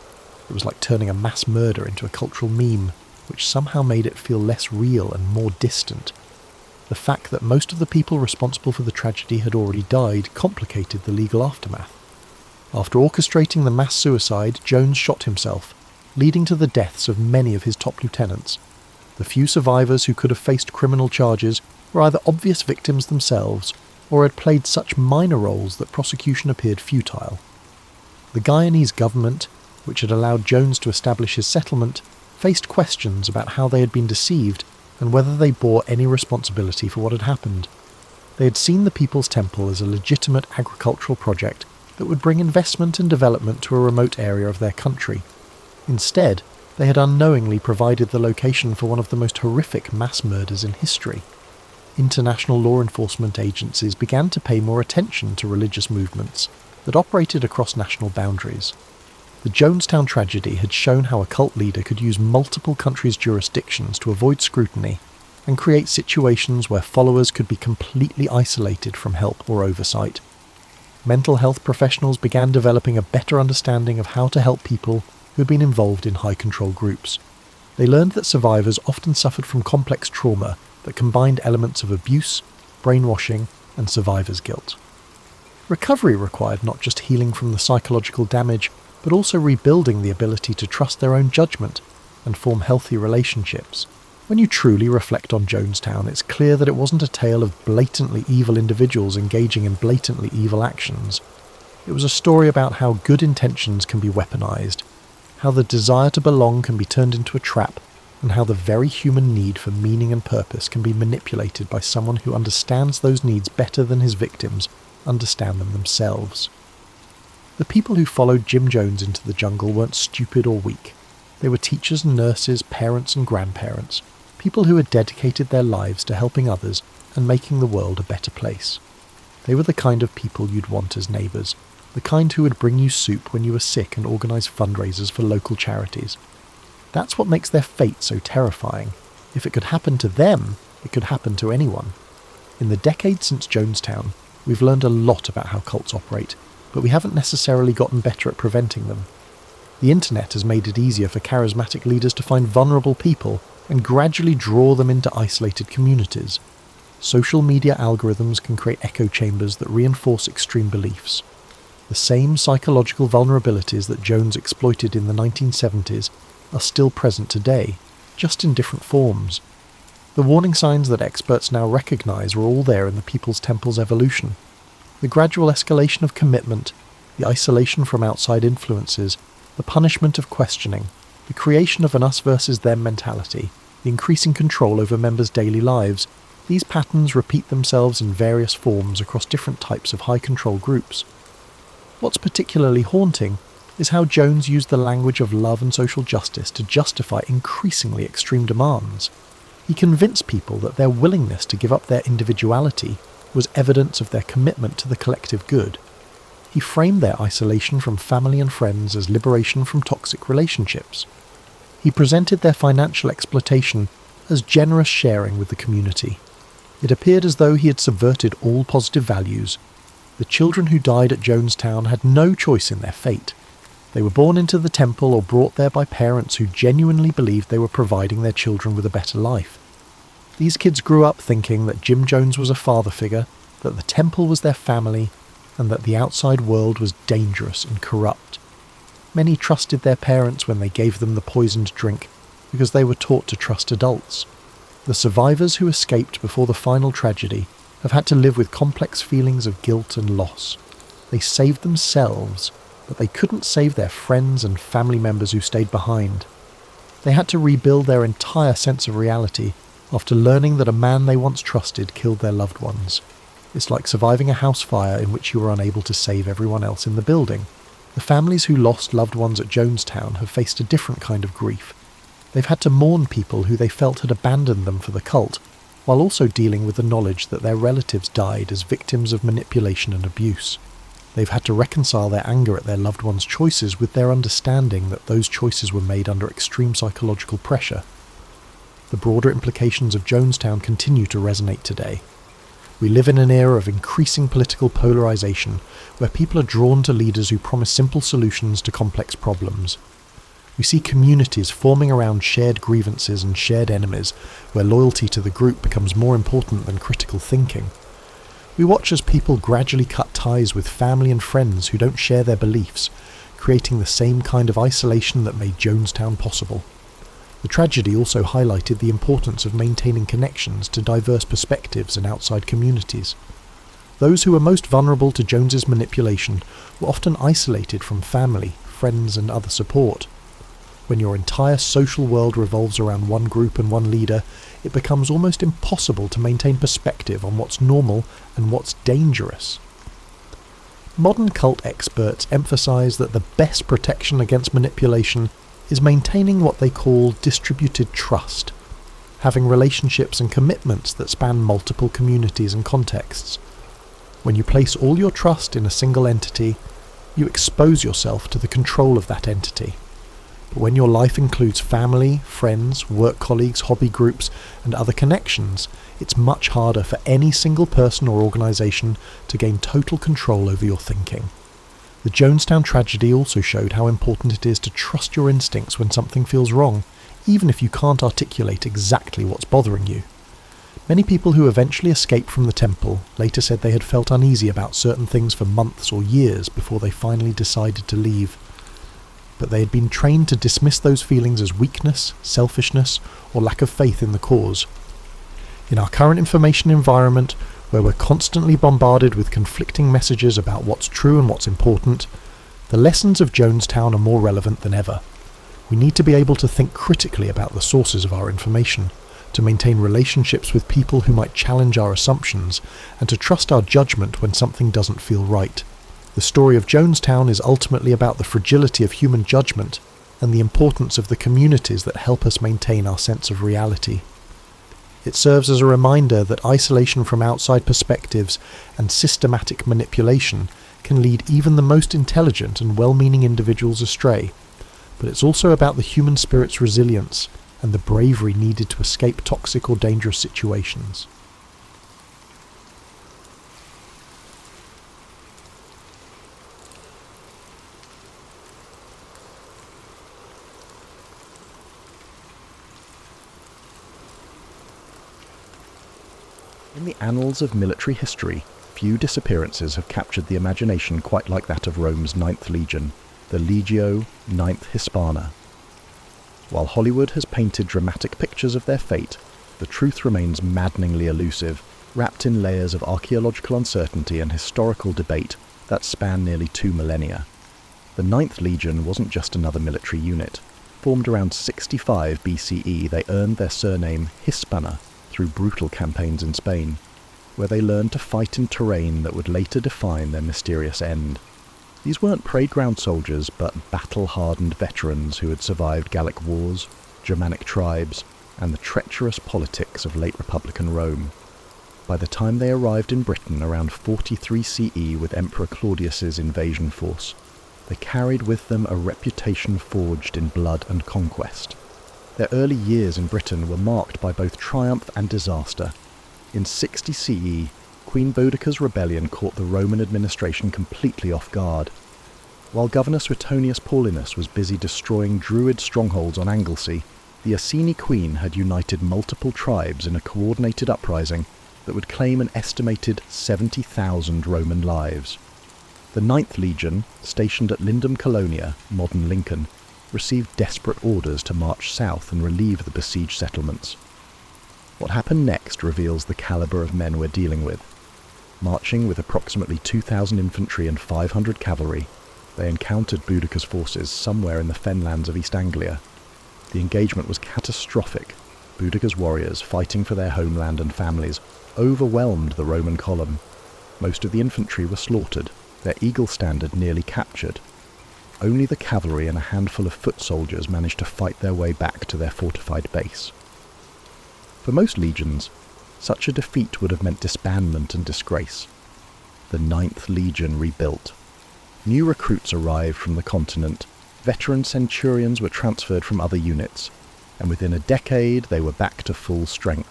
it was like turning a mass murder into a cultural meme, which somehow made it feel less real and more distant. The fact that most of the people responsible for the tragedy had already died complicated the legal aftermath. After orchestrating the mass suicide, Jones shot himself, leading to the deaths of many of his top lieutenants. The few survivors who could have faced criminal charges were either obvious victims themselves or had played such minor roles that prosecution appeared futile. The Guyanese government, which had allowed Jones to establish his settlement, faced questions about how they had been deceived and whether they bore any responsibility for what had happened. They had seen the People's Temple as a legitimate agricultural project that would bring investment and development to a remote area of their country. Instead, they had unknowingly provided the location for one of the most horrific mass murders in history. International law enforcement agencies began to pay more attention to religious movements that operated across national boundaries. The Jonestown tragedy had shown how a cult leader could use multiple countries' jurisdictions to avoid scrutiny and create situations where followers could be completely isolated from help or oversight. Mental health professionals began developing a better understanding of how to help people who had been involved in high-control groups. They learned that survivors often suffered from complex trauma that combined elements of abuse, brainwashing, and survivor's guilt. Recovery required not just healing from the psychological damage, but also rebuilding the ability to trust their own judgment and form healthy relationships. When you truly reflect on Jonestown, it's clear that it wasn't a tale of blatantly evil individuals engaging in blatantly evil actions. It was a story about how good intentions can be weaponized, how the desire to belong can be turned into a trap, and how the very human need for meaning and purpose can be manipulated by someone who understands those needs better than his victims understand them themselves. The people who followed Jim Jones into the jungle weren't stupid or weak. They were teachers and nurses, parents and grandparents, people who had dedicated their lives to helping others and making the world a better place. They were the kind of people you'd want as neighbours, the kind who would bring you soup when you were sick and organise fundraisers for local charities. That's what makes their fate so terrifying. If it could happen to them, it could happen to anyone. In the decades since Jonestown, we've learned a lot about how cults operate, but we haven't necessarily gotten better at preventing them. The internet has made it easier for charismatic leaders to find vulnerable people and gradually draw them into isolated communities. Social media algorithms can create echo chambers that reinforce extreme beliefs. The same psychological vulnerabilities that Jones exploited in the 1970s are still present today, just in different forms. The warning signs that experts now recognise were all there in the People's Temple's evolution. The gradual escalation of commitment, the isolation from outside influences, the punishment of questioning, the creation of an us versus them mentality, the increasing control over members' daily lives, these patterns repeat themselves in various forms across different types of high-control groups. What's particularly haunting is how Jones used the language of love and social justice to justify increasingly extreme demands. He convinced people that their willingness to give up their individuality was evidence of their commitment to the collective good. He framed their isolation from family and friends as liberation from toxic relationships. He presented their financial exploitation as generous sharing with the community. It appeared as though he had subverted all positive values. The children who died at Jonestown had no choice in their fate. They were born into the temple or brought there by parents who genuinely believed they were providing their children with a better life. These kids grew up thinking that Jim Jones was a father figure, that the temple was their family, and that the outside world was dangerous and corrupt. Many trusted their parents when they gave them the poisoned drink, because they were taught to trust adults. The survivors who escaped before the final tragedy have had to live with complex feelings of guilt and loss. They saved themselves, but they couldn't save their friends and family members who stayed behind. They had to rebuild their entire sense of reality after learning that a man they once trusted killed their loved ones. It's like surviving a house fire in which you were unable to save everyone else in the building. The families who lost loved ones at Jonestown have faced a different kind of grief. They've had to mourn people who they felt had abandoned them for the cult, while also dealing with the knowledge that their relatives died as victims of manipulation and abuse. They've had to reconcile their anger at their loved ones' choices with their understanding that those choices were made under extreme psychological pressure. The broader implications of Jonestown continue to resonate today. We live in an era of increasing political polarization, where people are drawn to leaders who promise simple solutions to complex problems. We see communities forming around shared grievances and shared enemies, where loyalty to the group becomes more important than critical thinking. We watch as people gradually cut ties with family and friends who don't share their beliefs, creating the same kind of isolation that made Jonestown possible. The tragedy also highlighted the importance of maintaining connections to diverse perspectives and outside communities. Those who were most vulnerable to Jones's manipulation were often isolated from family, friends, and other support. When your entire social world revolves around one group and one leader, it becomes almost impossible to maintain perspective on what's normal and what's dangerous. Modern cult experts emphasize that the best protection against manipulation is maintaining what they call distributed trust, having relationships and commitments that span multiple communities and contexts. When you place all your trust in a single entity, you expose yourself to the control of that entity. But when your life includes family, friends, work colleagues, hobby groups, and other connections, it's much harder for any single person or organisation to gain total control over your thinking. The Jonestown tragedy also showed how important it is to trust your instincts when something feels wrong, even if you can't articulate exactly what's bothering you. Many people who eventually escaped from the temple later said they had felt uneasy about certain things for months or years before they finally decided to leave. But they had been trained to dismiss those feelings as weakness, selfishness, or lack of faith in the cause. In our current information environment, where we're constantly bombarded with conflicting messages about what's true and what's important, the lessons of Jonestown are more relevant than ever. We need to be able to think critically about the sources of our information, to maintain relationships with people who might challenge our assumptions, and to trust our judgment when something doesn't feel right. The story of Jonestown is ultimately about the fragility of human judgment and the importance of the communities that help us maintain our sense of reality. It serves as a reminder that isolation from outside perspectives and systematic manipulation can lead even the most intelligent and well-meaning individuals astray, but it's also about the human spirit's resilience and the bravery needed to escape toxic or dangerous situations. In the annals of military history, few disappearances have captured the imagination quite like that of Rome's Ninth Legion, the Legio Ninth Hispana. While Hollywood has painted dramatic pictures of their fate, the truth remains maddeningly elusive, wrapped in layers of archaeological uncertainty and historical debate that span nearly 2 millennia. The Ninth Legion wasn't just another military unit. Formed around 65 BCE, they earned their surname Hispana through brutal campaigns in Spain, where they learned to fight in terrain that would later define their mysterious end. These weren't parade-ground soldiers, but battle-hardened veterans who had survived Gallic wars, Germanic tribes, and the treacherous politics of late Republican Rome. By the time they arrived in Britain around 43 CE with Emperor Claudius's invasion force, they carried with them a reputation forged in blood and conquest. Their early years in Britain were marked by both triumph and disaster. In 60 CE, Queen Boudicca's rebellion caught the Roman administration completely off guard. While Governor Suetonius Paulinus was busy destroying Druid strongholds on Anglesey, the Iceni queen had united multiple tribes in a coordinated uprising that would claim an estimated 70,000 Roman lives. The Ninth Legion, stationed at Lindum Colonia, modern Lincoln, received desperate orders to march south and relieve the besieged settlements. What happened next reveals the calibre of men we're dealing with. Marching with approximately 2,000 infantry and 500 cavalry, they encountered Boudicca's forces somewhere in the fenlands of East Anglia. The engagement was catastrophic. Boudicca's warriors, fighting for their homeland and families, overwhelmed the Roman column. Most of the infantry were slaughtered, their eagle standard nearly captured. Only the cavalry and a handful of foot soldiers managed to fight their way back to their fortified base. For most legions, such a defeat would have meant disbandment and disgrace. The Ninth Legion rebuilt. New recruits arrived from the continent, veteran centurions were transferred from other units, and within a decade they were back to full strength.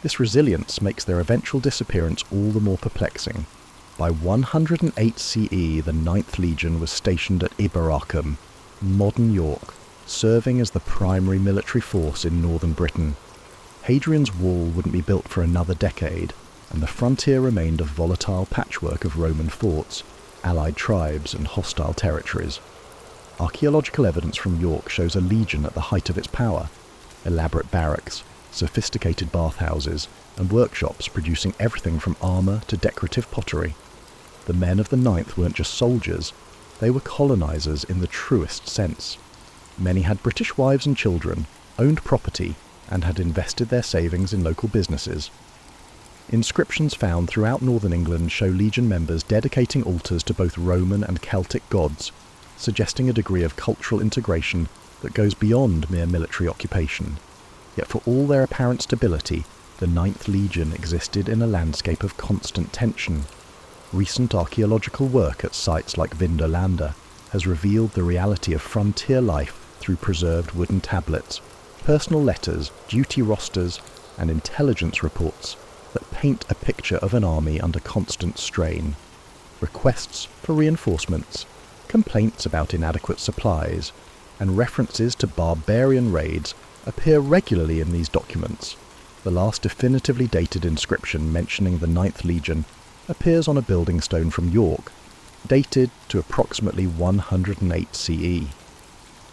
This resilience makes their eventual disappearance all the more perplexing. By 108 CE, the Ninth Legion was stationed at Iberacum, modern York, serving as the primary military force in northern Britain. Hadrian's Wall wouldn't be built for another decade, and the frontier remained a volatile patchwork of Roman forts, allied tribes and hostile territories. Archaeological evidence from York shows a legion at the height of its power. Elaborate barracks, sophisticated bathhouses, and workshops producing everything from armour to decorative pottery. The men of the Ninth weren't just soldiers, they were colonisers in the truest sense. Many had British wives and children, owned property, and had invested their savings in local businesses. Inscriptions found throughout northern England show legion members dedicating altars to both Roman and Celtic gods, suggesting a degree of cultural integration that goes beyond mere military occupation. Yet for all their apparent stability, the Ninth Legion existed in a landscape of constant tension. Recent archaeological work at sites like Vindolanda has revealed the reality of frontier life through preserved wooden tablets, personal letters, duty rosters, and intelligence reports that paint a picture of an army under constant strain. Requests for reinforcements, complaints about inadequate supplies, and references to barbarian raids appear regularly in these documents. The last definitively dated inscription mentioning the Ninth Legion appears on a building stone from York, dated to approximately 108 CE.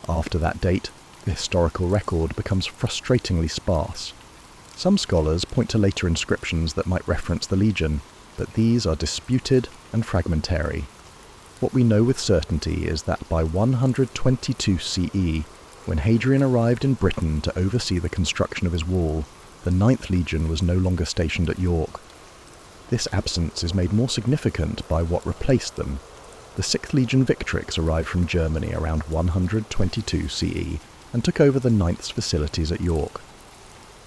After that date, the historical record becomes frustratingly sparse. Some scholars point to later inscriptions that might reference the legion, but these are disputed and fragmentary. What we know with certainty is that by 122 CE, when Hadrian arrived in Britain to oversee the construction of his wall, the Ninth Legion was no longer stationed at York. This absence is made more significant by what replaced them. The 6th Legion Victrix arrived from Germany around 122 CE and took over the Ninth's facilities at York.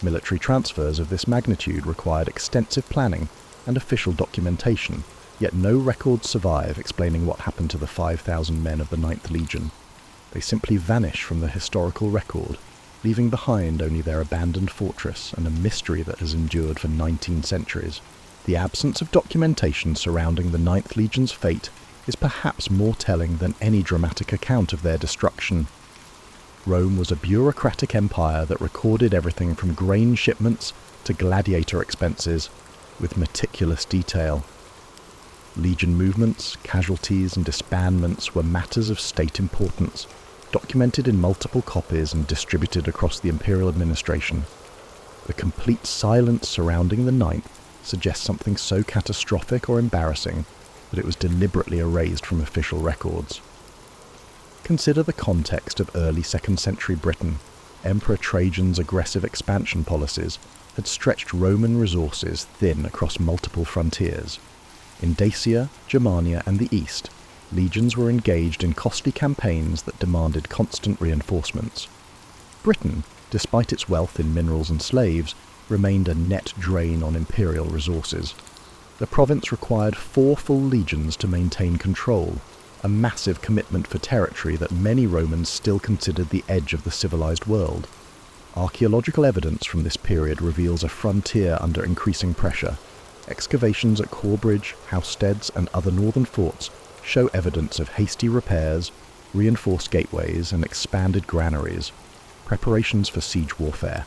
Military transfers of this magnitude required extensive planning and official documentation, yet no records survive explaining what happened to the 5,000 men of the Ninth Legion. They simply vanish from the historical record, leaving behind only their abandoned fortress and a mystery that has endured for 19 centuries. The absence of documentation surrounding the Ninth Legion's fate is perhaps more telling than any dramatic account of their destruction. Rome was a bureaucratic empire that recorded everything from grain shipments to gladiator expenses, with meticulous detail. Legion movements, casualties and disbandments were matters of state importance, documented in multiple copies and distributed across the Imperial administration. The complete silence surrounding the Ninth suggests something so catastrophic or embarrassing that it was deliberately erased from official records. Consider the context of early 2nd century Britain. Emperor Trajan's aggressive expansion policies had stretched Roman resources thin across multiple frontiers. In Dacia, Germania and the East, legions were engaged in costly campaigns that demanded constant reinforcements. Britain, despite its wealth in minerals and slaves, remained a net drain on imperial resources. The province required 4 full legions to maintain control, a massive commitment for territory that many Romans still considered the edge of the civilized world. Archaeological evidence from this period reveals a frontier under increasing pressure. Excavations at Corbridge, Housesteads and other northern forts show evidence of hasty repairs, reinforced gateways and expanded granaries, preparations for siege warfare.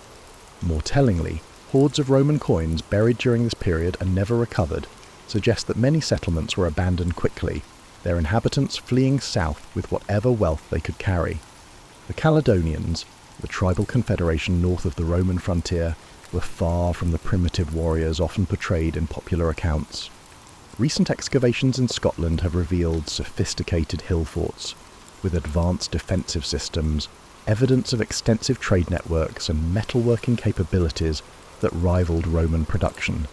More tellingly, hoards of Roman coins buried during this period and never recovered suggest that many settlements were abandoned quickly, their inhabitants fleeing south with whatever wealth they could carry. The Caledonians, the tribal confederation north of the Roman frontier, were far from the primitive warriors often portrayed in popular accounts. Recent excavations in Scotland have revealed sophisticated hill forts, with advanced defensive systems, evidence of extensive trade networks and metalworking capabilities that rivaled Roman production.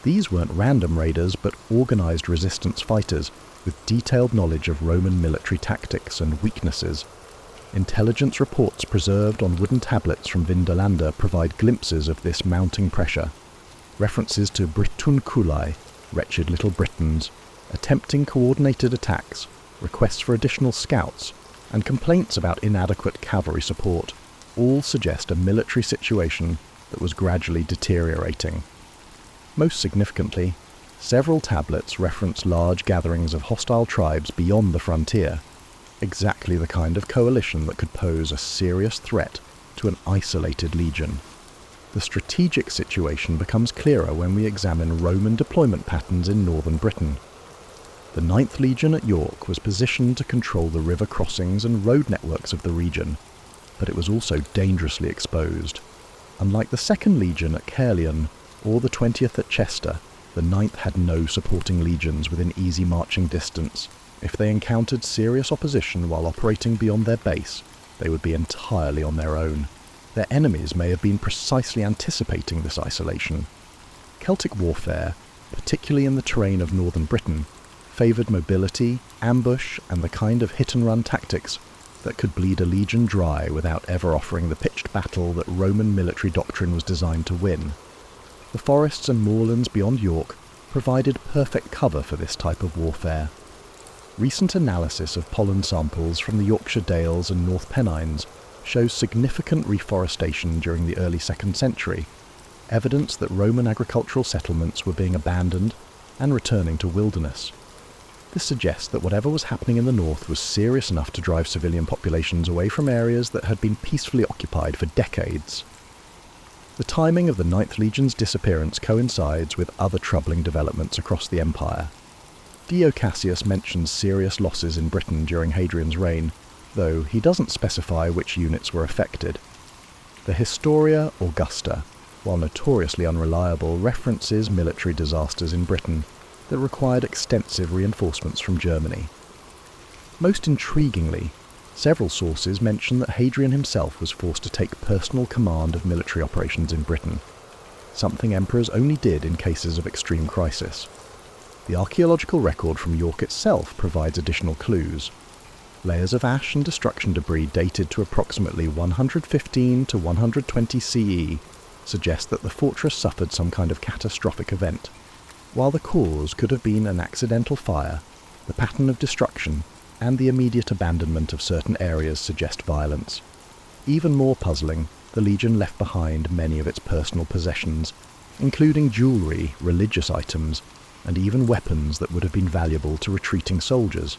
These weren't random raiders but organised resistance fighters with detailed knowledge of Roman military tactics and weaknesses. Intelligence reports preserved on wooden tablets from Vindolanda provide glimpses of this mounting pressure. References to Britunculi, wretched little Britons, attempting coordinated attacks, requests for additional scouts, and complaints about inadequate cavalry support all suggest a military situation that was gradually deteriorating. Most significantly, several tablets reference large gatherings of hostile tribes beyond the frontier, exactly the kind of coalition that could pose a serious threat to an isolated legion. The strategic situation becomes clearer when we examine Roman deployment patterns in northern Britain. The 9th Legion at York was positioned to control the river crossings and road networks of the region, but it was also dangerously exposed. Unlike the 2nd Legion at Caerleon or the 20th at Chester, the 9th had no supporting legions within easy marching distance. If they encountered serious opposition while operating beyond their base, they would be entirely on their own. Their enemies may have been precisely anticipating this isolation. Celtic warfare, particularly in the terrain of northern Britain, favoured mobility, ambush, and the kind of hit-and-run tactics that could bleed a legion dry without ever offering the pitched battle that Roman military doctrine was designed to win. The forests and moorlands beyond York provided perfect cover for this type of warfare. Recent analysis of pollen samples from the Yorkshire Dales and North Pennines shows significant reforestation during the early 2nd century, evidence that Roman agricultural settlements were being abandoned and returning to wilderness. This suggests that whatever was happening in the north was serious enough to drive civilian populations away from areas that had been peacefully occupied for decades. The timing of the 9th Legion's disappearance coincides with other troubling developments across the empire. Dio Cassius mentions serious losses in Britain during Hadrian's reign, though he doesn't specify which units were affected. The Historia Augusta, while notoriously unreliable, references military disasters in Britain that required extensive reinforcements from Germany. Most intriguingly, several sources mention that Hadrian himself was forced to take personal command of military operations in Britain, something emperors only did in cases of extreme crisis. The archaeological record from York itself provides additional clues. Layers of ash and destruction debris dated to approximately 115 to 120 CE suggest that the fortress suffered some kind of catastrophic event. While the cause could have been an accidental fire, the pattern of destruction and the immediate abandonment of certain areas suggest violence. Even more puzzling, the Legion left behind many of its personal possessions, including jewellery, religious items, and even weapons that would have been valuable to retreating soldiers.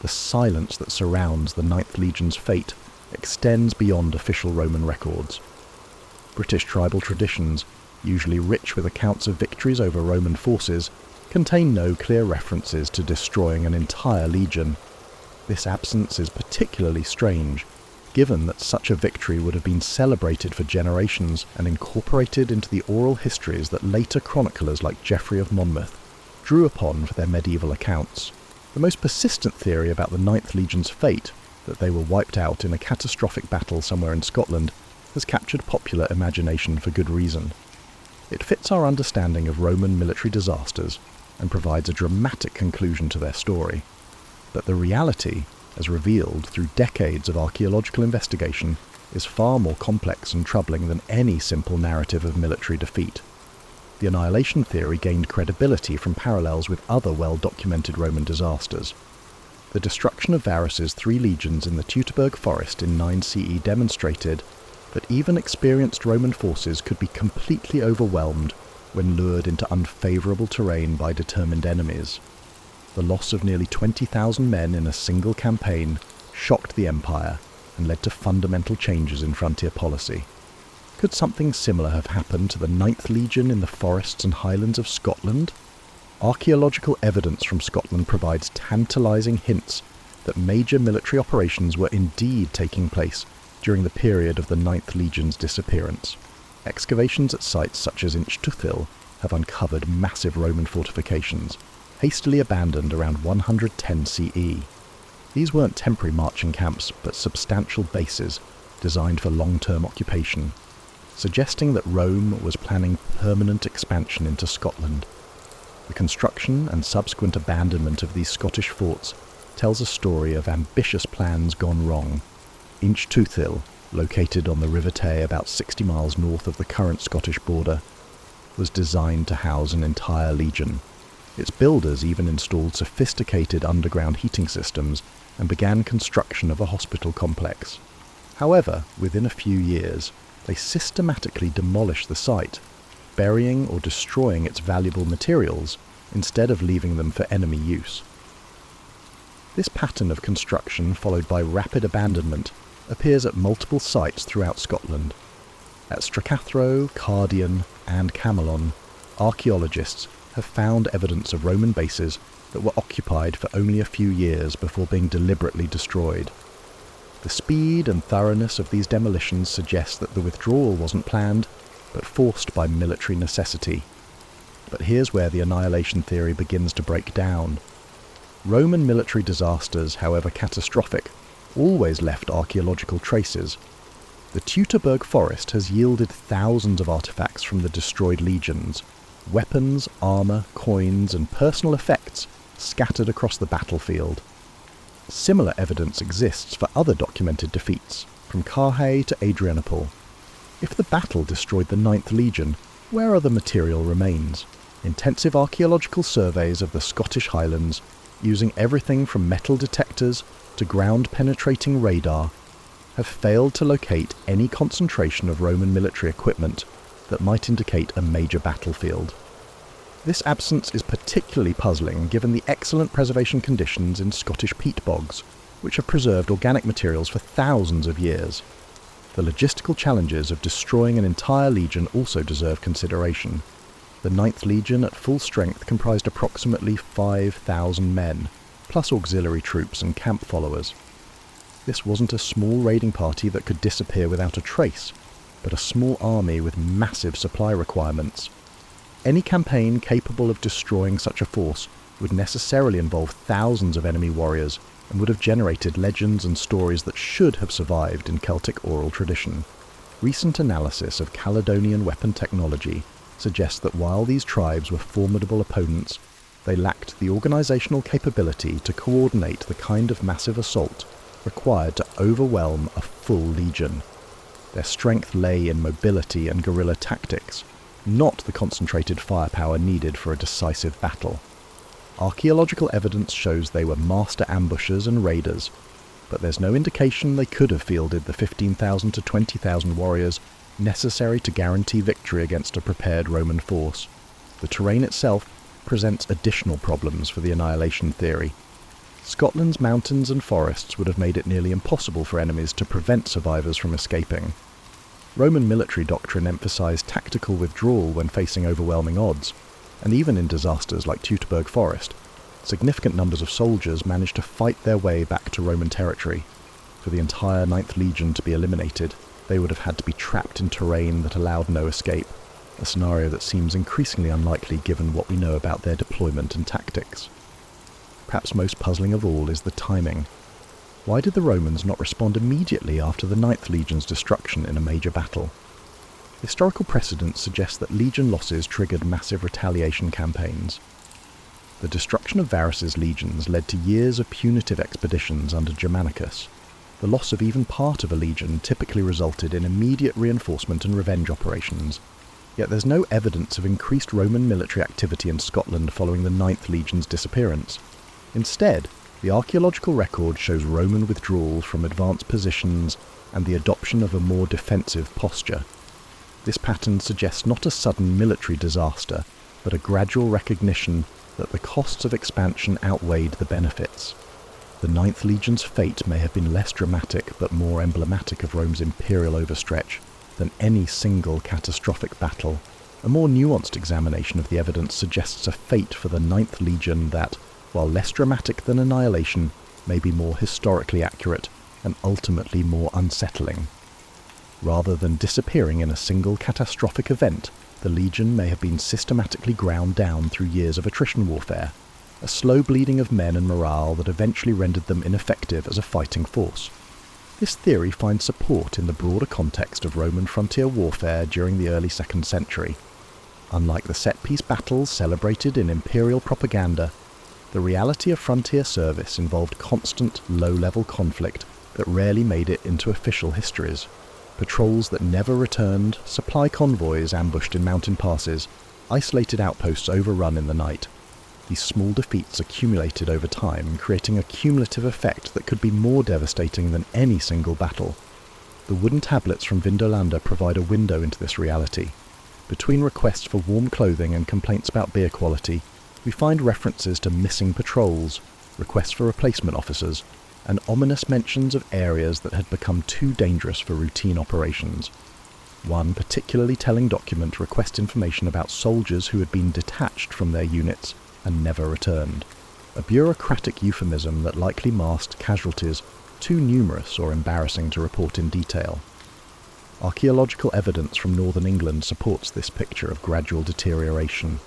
The silence that surrounds the 9th Legion's fate extends beyond official Roman records. British tribal traditions, usually rich with accounts of victories over Roman forces, contain no clear references to destroying an entire legion. This absence is particularly strange, given that such a victory would have been celebrated for generations and incorporated into the oral histories that later chroniclers like Geoffrey of Monmouth drew upon for their medieval accounts. The most persistent theory about the Ninth Legion's fate, that they were wiped out in a catastrophic battle somewhere in Scotland, has captured popular imagination for good reason. It fits our understanding of Roman military disasters and provides a dramatic conclusion to their story. But the reality, as revealed through decades of archaeological investigation, is far more complex and troubling than any simple narrative of military defeat. The annihilation theory gained credibility from parallels with other well-documented Roman disasters. The destruction of Varus's 3 legions in the Teutoburg forest in 9 CE demonstrated that even experienced Roman forces could be completely overwhelmed when lured into unfavourable terrain by determined enemies. The loss of nearly 20,000 men in a single campaign shocked the empire and led to fundamental changes in frontier policy. Could something similar have happened to the 9th Legion in the forests and highlands of Scotland? Archaeological evidence from Scotland provides tantalising hints that major military operations were indeed taking place during the period of the 9th Legion's disappearance. Excavations at sites such as Inchtuthil have uncovered massive Roman fortifications, hastily abandoned around 110 CE. These weren't temporary marching camps, but substantial bases designed for long-term occupation, suggesting that Rome was planning permanent expansion into Scotland. The construction and subsequent abandonment of these Scottish forts tells a story of ambitious plans gone wrong. Inchtuthil, located on the River Tay about 60 miles north of the current Scottish border, was designed to house an entire legion. Its builders even installed sophisticated underground heating systems and began construction of a hospital complex. However, within a few years, they systematically demolished the site, burying or destroying its valuable materials instead of leaving them for enemy use. This pattern of construction, followed by rapid abandonment, appears at multiple sites throughout Scotland. At Stracathro, Cardion, and Camelon, archaeologists have found evidence of Roman bases that were occupied for only a few years before being deliberately destroyed. The speed and thoroughness of these demolitions suggest that the withdrawal wasn't planned, but forced by military necessity. But here's where the annihilation theory begins to break down. Roman military disasters, however catastrophic, always left archaeological traces. The Teutoburg forest has yielded thousands of artifacts from the destroyed legions, weapons, armour, coins, and personal effects scattered across the battlefield. Similar evidence exists for other documented defeats, from Carhae to Adrianople. If the battle destroyed the 9th Legion, where are the material remains? Intensive archaeological surveys of the Scottish Highlands, using everything from metal detectors to ground-penetrating radar, have failed to locate any concentration of Roman military equipment that might indicate a major battlefield. This absence is particularly puzzling given the excellent preservation conditions in Scottish peat bogs, which have preserved organic materials for thousands of years. The logistical challenges of destroying an entire legion also deserve consideration. The 9th Legion at full strength comprised approximately 5,000 men, plus auxiliary troops and camp followers. This wasn't a small raiding party that could disappear without a trace, but a small army with massive supply requirements. Any campaign capable of destroying such a force would necessarily involve thousands of enemy warriors and would have generated legends and stories that should have survived in Celtic oral tradition. Recent analysis of Caledonian weapon technology suggests that while these tribes were formidable opponents, they lacked the organisational capability to coordinate the kind of massive assault required to overwhelm a full legion. Their strength lay in mobility and guerrilla tactics, not the concentrated firepower needed for a decisive battle. Archaeological evidence shows they were master ambushers and raiders, but there's no indication they could have fielded the 15,000 to 20,000 warriors necessary to guarantee victory against a prepared Roman force. The terrain itself presents additional problems for the annihilation theory. Scotland's mountains and forests would have made it nearly impossible for enemies to prevent survivors from escaping. Roman military doctrine emphasised tactical withdrawal when facing overwhelming odds, and even in disasters like Teutoburg Forest, significant numbers of soldiers managed to fight their way back to Roman territory. For the entire 9th Legion to be eliminated, they would have had to be trapped in terrain that allowed no escape, a scenario that seems increasingly unlikely given what we know about their deployment and tactics. Perhaps most puzzling of all is the timing. Why did the Romans not respond immediately after the 9th Legion's destruction in a major battle? Historical precedent suggests that legion losses triggered massive retaliation campaigns. The destruction of Varus's legions led to years of punitive expeditions under Germanicus. The loss of even part of a legion typically resulted in immediate reinforcement and revenge operations. Yet there's no evidence of increased Roman military activity in Scotland following the 9th Legion's disappearance. Instead, the archaeological record shows Roman withdrawal from advanced positions and the adoption of a more defensive posture. This pattern suggests not a sudden military disaster, but a gradual recognition that the costs of expansion outweighed the benefits. The 9th Legion's fate may have been less dramatic but more emblematic of Rome's imperial overstretch than any single catastrophic battle. A more nuanced examination of the evidence suggests a fate for the 9th Legion that, while less dramatic than annihilation, may be more historically accurate and ultimately more unsettling. Rather than disappearing in a single catastrophic event, the Legion may have been systematically ground down through years of attrition warfare, a slow bleeding of men and morale that eventually rendered them ineffective as a fighting force. This theory finds support in the broader context of Roman frontier warfare during the early 2nd century. Unlike the set-piece battles celebrated in imperial propaganda, the reality of frontier service involved constant, low-level conflict that rarely made it into official histories. Patrols that never returned, supply convoys ambushed in mountain passes, isolated outposts overrun in the night. These small defeats accumulated over time, creating a cumulative effect that could be more devastating than any single battle. The wooden tablets from Vindolanda provide a window into this reality. Between requests for warm clothing and complaints about beer quality, we find references to missing patrols, requests for replacement officers, and ominous mentions of areas that had become too dangerous for routine operations. One particularly telling document requests information about soldiers who had been detached from their units and never returned, a bureaucratic euphemism that likely masked casualties too numerous or embarrassing to report in detail. Archaeological evidence from northern England supports this picture of gradual deterioration.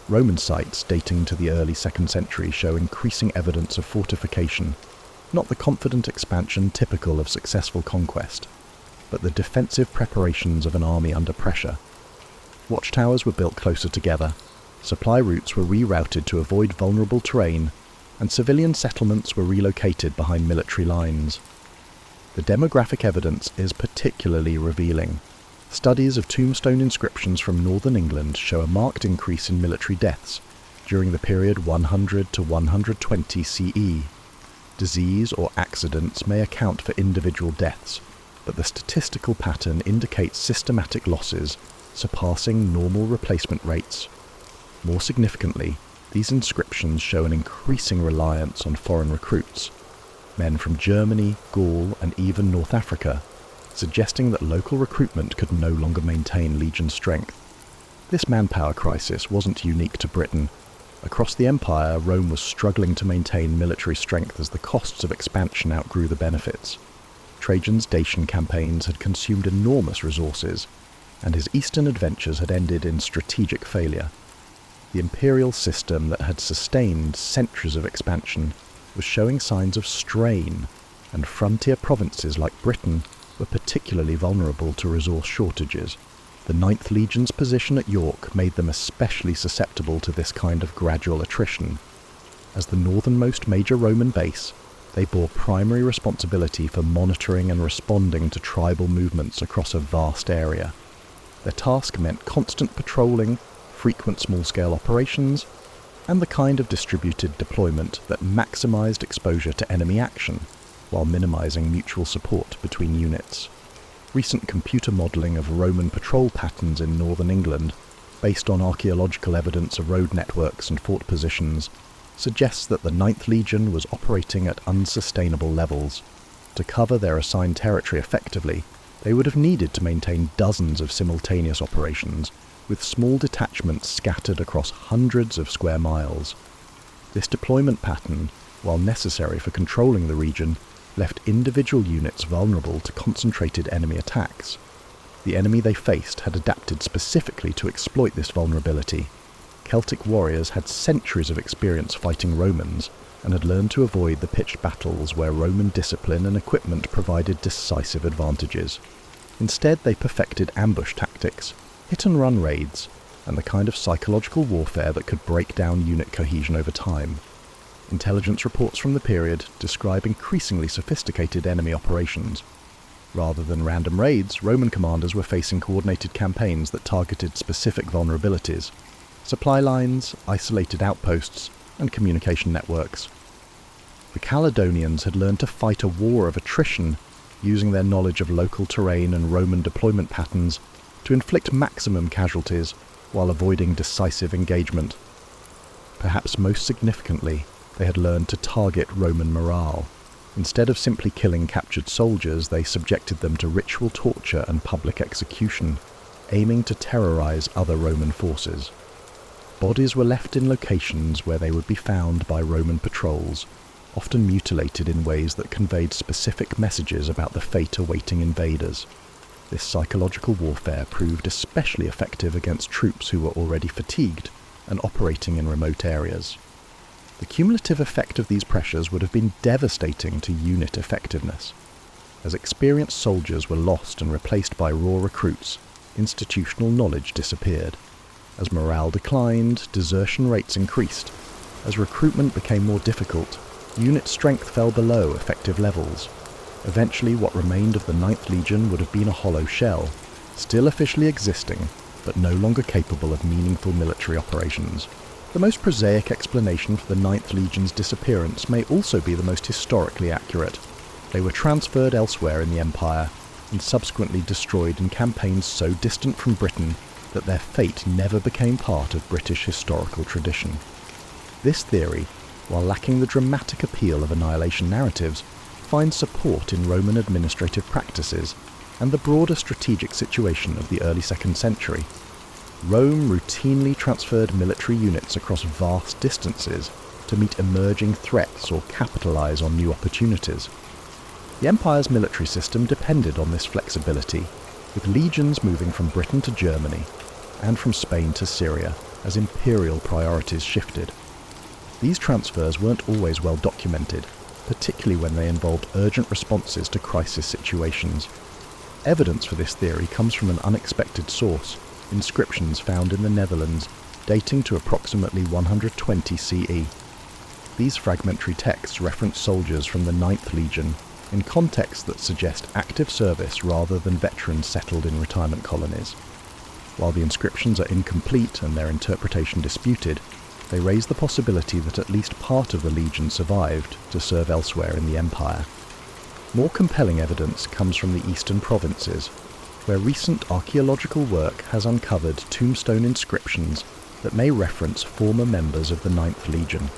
Roman sites dating to the early 2nd century show increasing evidence of fortification, not the confident expansion typical of successful conquest, but the defensive preparations of an army under pressure. Watchtowers were built closer together, supply routes were rerouted to avoid vulnerable terrain, and civilian settlements were relocated behind military lines. The demographic evidence is particularly revealing. Studies of tombstone inscriptions from northern England show a marked increase in military deaths during the period 100 to 120 CE. Disease or accidents may account for individual deaths, but the statistical pattern indicates systematic losses surpassing normal replacement rates. More significantly, these inscriptions show an increasing reliance on foreign recruits, men from Germany, Gaul, and even North Africa, suggesting that local recruitment could no longer maintain legion strength. This manpower crisis wasn't unique to Britain. Across the empire, Rome was struggling to maintain military strength as the costs of expansion outgrew the benefits. Trajan's Dacian campaigns had consumed enormous resources, and his eastern adventures had ended in strategic failure. The imperial system that had sustained centuries of expansion was showing signs of strain, and frontier provinces like Britain were particularly vulnerable to resource shortages. The 9th Legion's position at York made them especially susceptible to this kind of gradual attrition. As the northernmost major Roman base, they bore primary responsibility for monitoring and responding to tribal movements across a vast area. Their task meant constant patrolling, frequent small-scale operations, and the kind of distributed deployment that maximized exposure to enemy action, while minimizing mutual support between units. Recent computer modelling of Roman patrol patterns in northern England, based on archaeological evidence of road networks and fort positions, suggests that the 9th Legion was operating at unsustainable levels. To cover their assigned territory effectively, They would have needed to maintain dozens of simultaneous operations, with small detachments scattered across hundreds of square miles. This deployment pattern, while necessary for controlling the region, left individual units vulnerable to concentrated enemy attacks. The enemy they faced had adapted specifically to exploit this vulnerability. Celtic warriors had centuries of experience fighting Romans, and had learned to avoid the pitched battles where Roman discipline and equipment provided decisive advantages. Instead, they perfected ambush tactics, hit-and-run raids, and the kind of psychological warfare that could break down unit cohesion over time. Intelligence reports from the period describe increasingly sophisticated enemy operations. Rather than random raids, Roman commanders were facing coordinated campaigns that targeted specific vulnerabilities: supply lines, isolated outposts, and communication networks. The Caledonians had learned to fight a war of attrition, using their knowledge of local terrain and Roman deployment patterns to inflict maximum casualties while avoiding decisive engagement. Perhaps most significantly, they had learned to target Roman morale. Instead of simply killing captured soldiers, they subjected them to ritual torture and public execution, aiming to terrorize other Roman forces. Bodies were left in locations where they would be found by Roman patrols, often mutilated in ways that conveyed specific messages about the fate awaiting invaders. This psychological warfare proved especially effective against troops who were already fatigued and operating in remote areas. The cumulative effect of these pressures would have been devastating to unit effectiveness. As experienced soldiers were lost and replaced by raw recruits, institutional knowledge disappeared. As morale declined, desertion rates increased. As recruitment became more difficult, unit strength fell below effective levels. Eventually, what remained of the 9th Legion would have been a hollow shell, still officially existing, but no longer capable of meaningful military operations. The most prosaic explanation for the 9th Legion's disappearance may also be the most historically accurate. They were transferred elsewhere in the Empire, and subsequently destroyed in campaigns so distant from Britain that their fate never became part of British historical tradition. This theory, while lacking the dramatic appeal of annihilation narratives, finds support in Roman administrative practices and the broader strategic situation of the early 2nd century. Rome routinely transferred military units across vast distances to meet emerging threats or capitalize on new opportunities. The Empire's military system depended on this flexibility, with legions moving from Britain to Germany and from Spain to Syria as imperial priorities shifted. These transfers weren't always well documented, particularly when they involved urgent responses to crisis situations. Evidence for this theory comes from an unexpected source: inscriptions found in the Netherlands dating to approximately 120 CE. These fragmentary texts reference soldiers from the 9th Legion in contexts that suggest active service rather than veterans settled in retirement colonies. While the inscriptions are incomplete and their interpretation disputed, they raise the possibility that at least part of the Legion survived to serve elsewhere in the Empire. More compelling evidence comes from the eastern provinces, where recent archaeological work has uncovered tombstone inscriptions that may reference former members of the 9th Legion.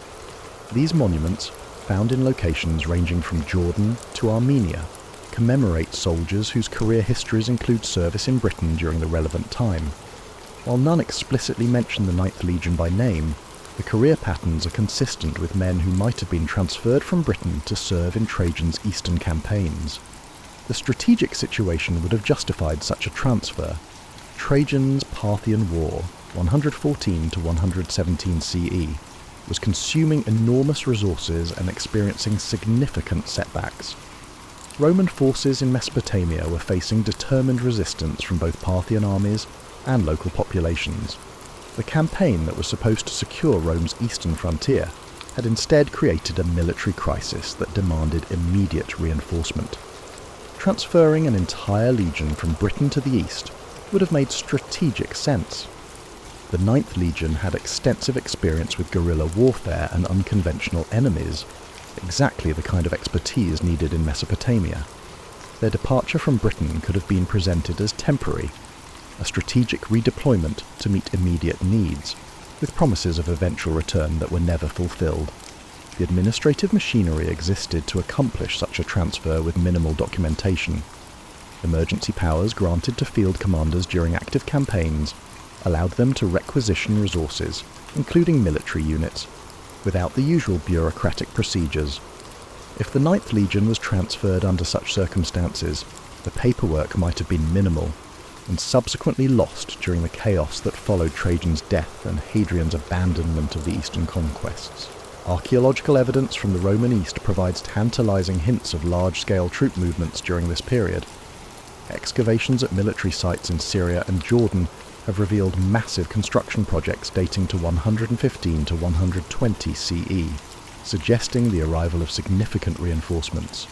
These monuments, found in locations ranging from Jordan to Armenia, commemorate soldiers whose career histories include service in Britain during the relevant time. While none explicitly mention the 9th Legion by name, the career patterns are consistent with men who might have been transferred from Britain to serve in Trajan's eastern campaigns. The strategic situation would have justified such a transfer. Trajan's Parthian War, 114 to 117 CE, was consuming enormous resources and experiencing significant setbacks. Roman forces in Mesopotamia were facing determined resistance from both Parthian armies and local populations. The campaign that was supposed to secure Rome's eastern frontier had instead created a military crisis that demanded immediate reinforcement. Transferring an entire legion from Britain to the east would have made strategic sense. The 9th Legion had extensive experience with guerrilla warfare and unconventional enemies, exactly the kind of expertise needed in Mesopotamia. Their departure from Britain could have been presented as temporary, a strategic redeployment to meet immediate needs, with promises of eventual return that were never fulfilled. The administrative machinery existed to accomplish such a transfer with minimal documentation. Emergency powers granted to field commanders during active campaigns allowed them to requisition resources, including military units, without the usual bureaucratic procedures. If the Ninth Legion was transferred under such circumstances, the paperwork might have been minimal, and subsequently lost during the chaos that followed Trajan's death and Hadrian's abandonment of the eastern conquests. Archaeological evidence from the Roman East provides tantalizing hints of large-scale troop movements during this period. Excavations at military sites in Syria and Jordan have revealed massive construction projects dating to 115 to 120 CE, suggesting the arrival of significant reinforcements.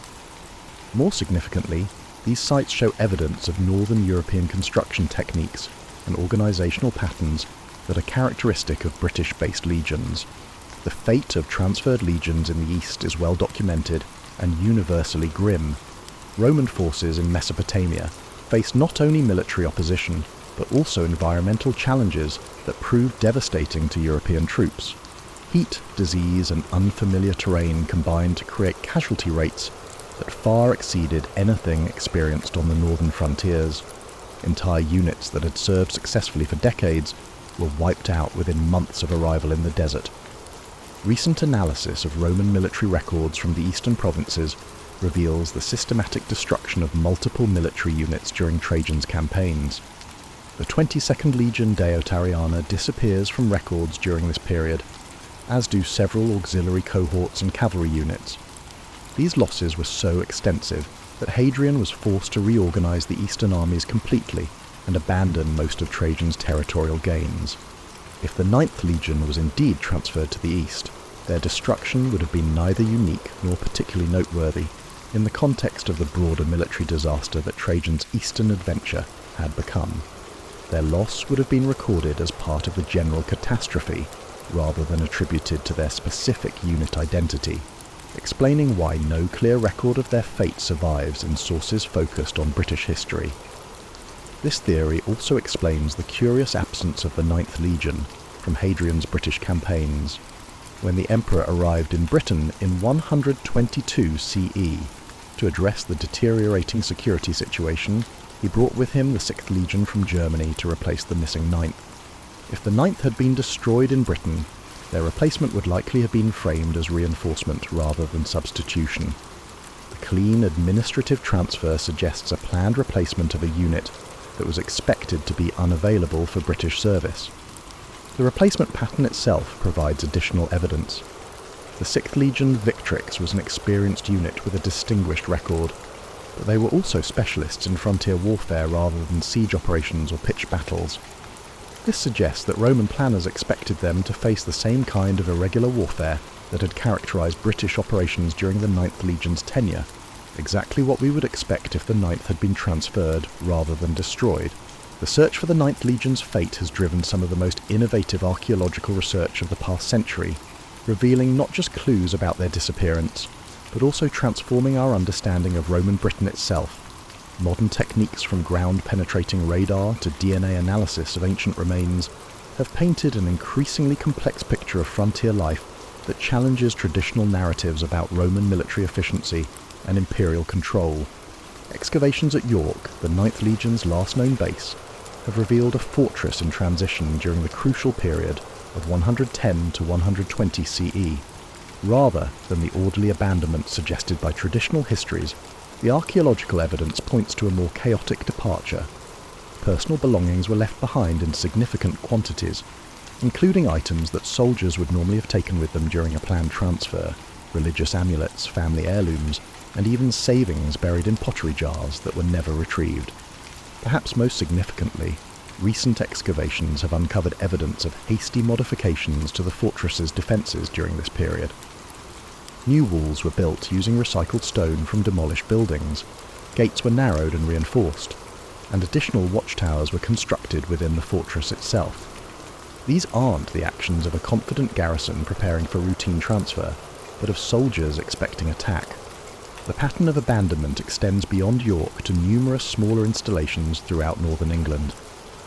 More significantly, these sites show evidence of Northern European construction techniques and organisational patterns that are characteristic of British-based legions. The fate of transferred legions in the East is well documented and universally grim. Roman forces in Mesopotamia faced not only military opposition, but also environmental challenges that proved devastating to European troops. Heat, disease, and unfamiliar terrain combined to create casualty rates that far exceeded anything experienced on the northern frontiers. Entire units that had served successfully for decades were wiped out within months of arrival in the desert. Recent analysis of Roman military records from the eastern provinces reveals the systematic destruction of multiple military units during Trajan's campaigns. The 22nd Legion Deotariana disappears from records during this period, as do several auxiliary cohorts and cavalry units. These losses were so extensive that Hadrian was forced to reorganize the eastern armies completely and abandon most of Trajan's territorial gains. If the 9th Legion was indeed transferred to the east, their destruction would have been neither unique nor particularly noteworthy in the context of the broader military disaster that Trajan's eastern adventure had become. Their loss would have been recorded as part of the general catastrophe, rather than attributed to their specific unit identity, explaining why no clear record of their fate survives in sources focused on British history. This theory also explains the curious absence of the 9th Legion from Hadrian's British campaigns. When the emperor arrived in Britain in 122 CE to address the deteriorating security situation, he brought with him the 6th Legion from Germany to replace the missing 9th. If the 9th had been destroyed in Britain, their replacement would likely have been framed as reinforcement rather than substitution. The clean administrative transfer suggests a planned replacement of a unit that was expected to be unavailable for British service. The replacement pattern itself provides additional evidence. The 6th Legion Victrix was an experienced unit with a distinguished record, but they were also specialists in frontier warfare rather than siege operations or pitched battles. This suggests that Roman planners expected them to face the same kind of irregular warfare that had characterized British operations during the 9th Legion's tenure, exactly what we would expect if the 9th had been transferred rather than destroyed. The search for the 9th Legion's fate has driven some of the most innovative archaeological research of the past century, revealing not just clues about their disappearance, but also transforming our understanding of Roman Britain itself. Modern techniques from ground-penetrating radar to DNA analysis of ancient remains have painted an increasingly complex picture of frontier life that challenges traditional narratives about Roman military efficiency and imperial control. Excavations at York, the 9th Legion's last known base, have revealed a fortress in transition during the crucial period of 110 to 120 CE. Rather than the orderly abandonment suggested by traditional histories, the archaeological evidence points to a more chaotic departure. Personal belongings were left behind in significant quantities, including items that soldiers would normally have taken with them during a planned transfer, religious amulets, family heirlooms, and even savings buried in pottery jars that were never retrieved. Perhaps most significantly, recent excavations have uncovered evidence of hasty modifications to the fortress's defences during this period. New walls were built using recycled stone from demolished buildings, gates were narrowed and reinforced, and additional watchtowers were constructed within the fortress itself. These aren't the actions of a confident garrison preparing for routine transfer, but of soldiers expecting attack. The pattern of abandonment extends beyond York to numerous smaller installations throughout northern England.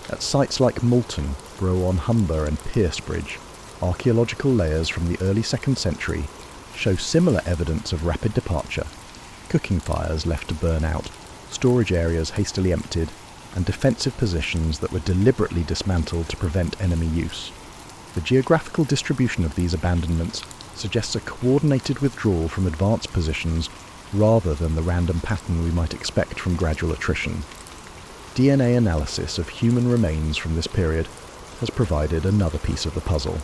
At sites like Moulton, Bro-on-Humber and Piercebridge, archaeological layers from the early 2nd century show similar evidence of rapid departure, cooking fires left to burn out, storage areas hastily emptied, and defensive positions that were deliberately dismantled to prevent enemy use. The geographical distribution of these abandonments suggests a coordinated withdrawal from advanced positions rather than the random pattern we might expect from gradual attrition. DNA analysis of human remains from this period has provided another piece of the puzzle.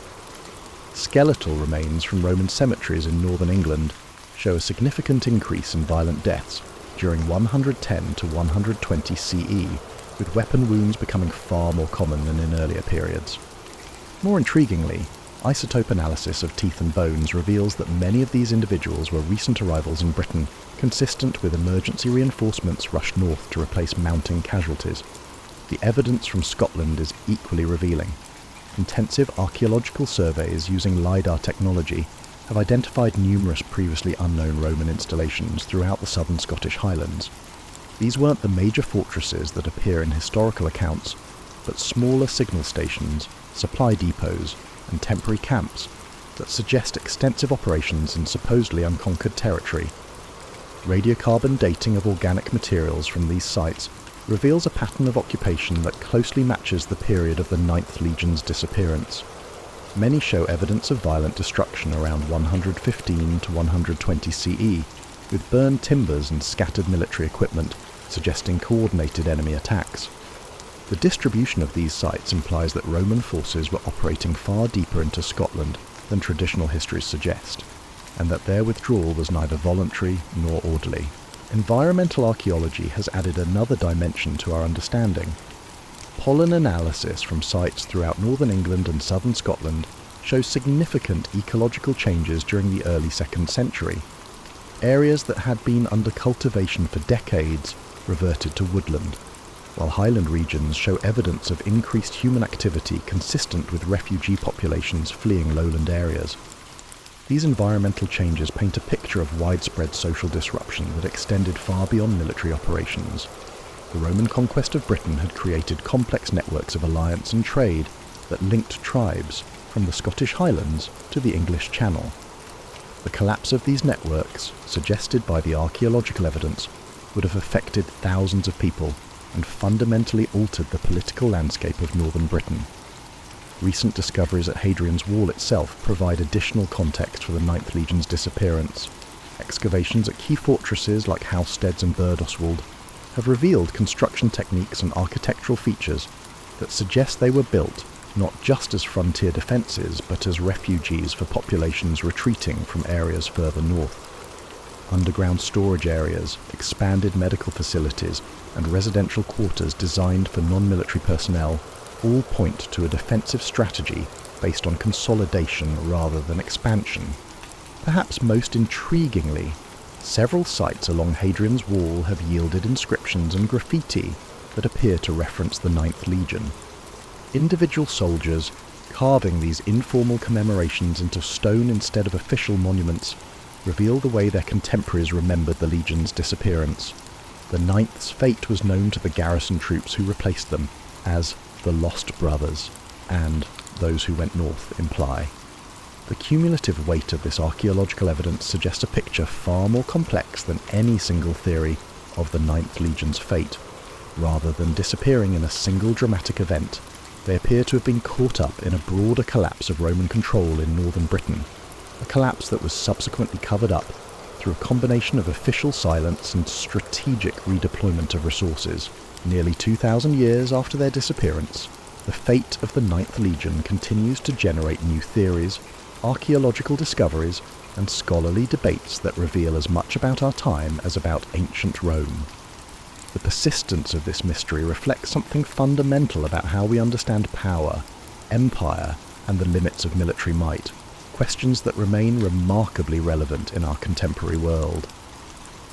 Skeletal remains from Roman cemeteries in northern England show a significant increase in violent deaths during 110 to 120 CE, with weapon wounds becoming far more common than in earlier periods. More intriguingly, isotope analysis of teeth and bones reveals that many of these individuals were recent arrivals in Britain, consistent with emergency reinforcements rushed north to replace mounting casualties. The evidence from Scotland is equally revealing. Intensive archaeological surveys using LiDAR technology have identified numerous previously unknown Roman installations throughout the southern Scottish Highlands. These weren't the major fortresses that appear in historical accounts, but smaller signal stations, supply depots, and temporary camps that suggest extensive operations in supposedly unconquered territory. Radiocarbon dating of organic materials from these sites reveals a pattern of occupation that closely matches the period of the 9th Legion's disappearance. Many show evidence of violent destruction around 115 to 120 CE, with burned timbers and scattered military equipment, suggesting coordinated enemy attacks. The distribution of these sites implies that Roman forces were operating far deeper into Scotland than traditional histories suggest, and that their withdrawal was neither voluntary nor orderly. Environmental archaeology has added another dimension to our understanding. Pollen analysis from sites throughout northern England and southern Scotland shows significant ecological changes during the early 2nd century. Areas that had been under cultivation for decades reverted to woodland, while highland regions show evidence of increased human activity consistent with refugee populations fleeing lowland areas. These environmental changes paint a picture of widespread social disruption that extended far beyond military operations. The Roman conquest of Britain had created complex networks of alliance and trade that linked tribes from the Scottish Highlands to the English Channel. The collapse of these networks, suggested by the archaeological evidence, would have affected thousands of people and fundamentally altered the political landscape of northern Britain. Recent discoveries at Hadrian's Wall itself provide additional context for the 9th Legion's disappearance. Excavations at key fortresses like Halsteads and Birdoswald have revealed construction techniques and architectural features that suggest they were built not just as frontier defences but as refuges for populations retreating from areas further north. Underground storage areas, expanded medical facilities, and residential quarters designed for non-military personnel all point to a defensive strategy based on consolidation rather than expansion. Perhaps most intriguingly, several sites along Hadrian's Wall have yielded inscriptions and graffiti that appear to reference the 9th Legion. Individual soldiers carving these informal commemorations into stone instead of official monuments reveal the way their contemporaries remembered the Legion's disappearance. The 9th's fate was known to the garrison troops who replaced them as the Lost Brothers, and those who went north imply. The cumulative weight of this archaeological evidence suggests a picture far more complex than any single theory of the 9th Legion's fate. Rather than disappearing in a single dramatic event, they appear to have been caught up in a broader collapse of Roman control in northern Britain, a collapse that was subsequently covered up through a combination of official silence and strategic redeployment of resources. Nearly 2,000 years after their disappearance, the fate of the 9th Legion continues to generate new theories, archaeological discoveries, and scholarly debates that reveal as much about our time as about ancient Rome. The persistence of this mystery reflects something fundamental about how we understand power, empire, and the limits of military might, questions that remain remarkably relevant in our contemporary world.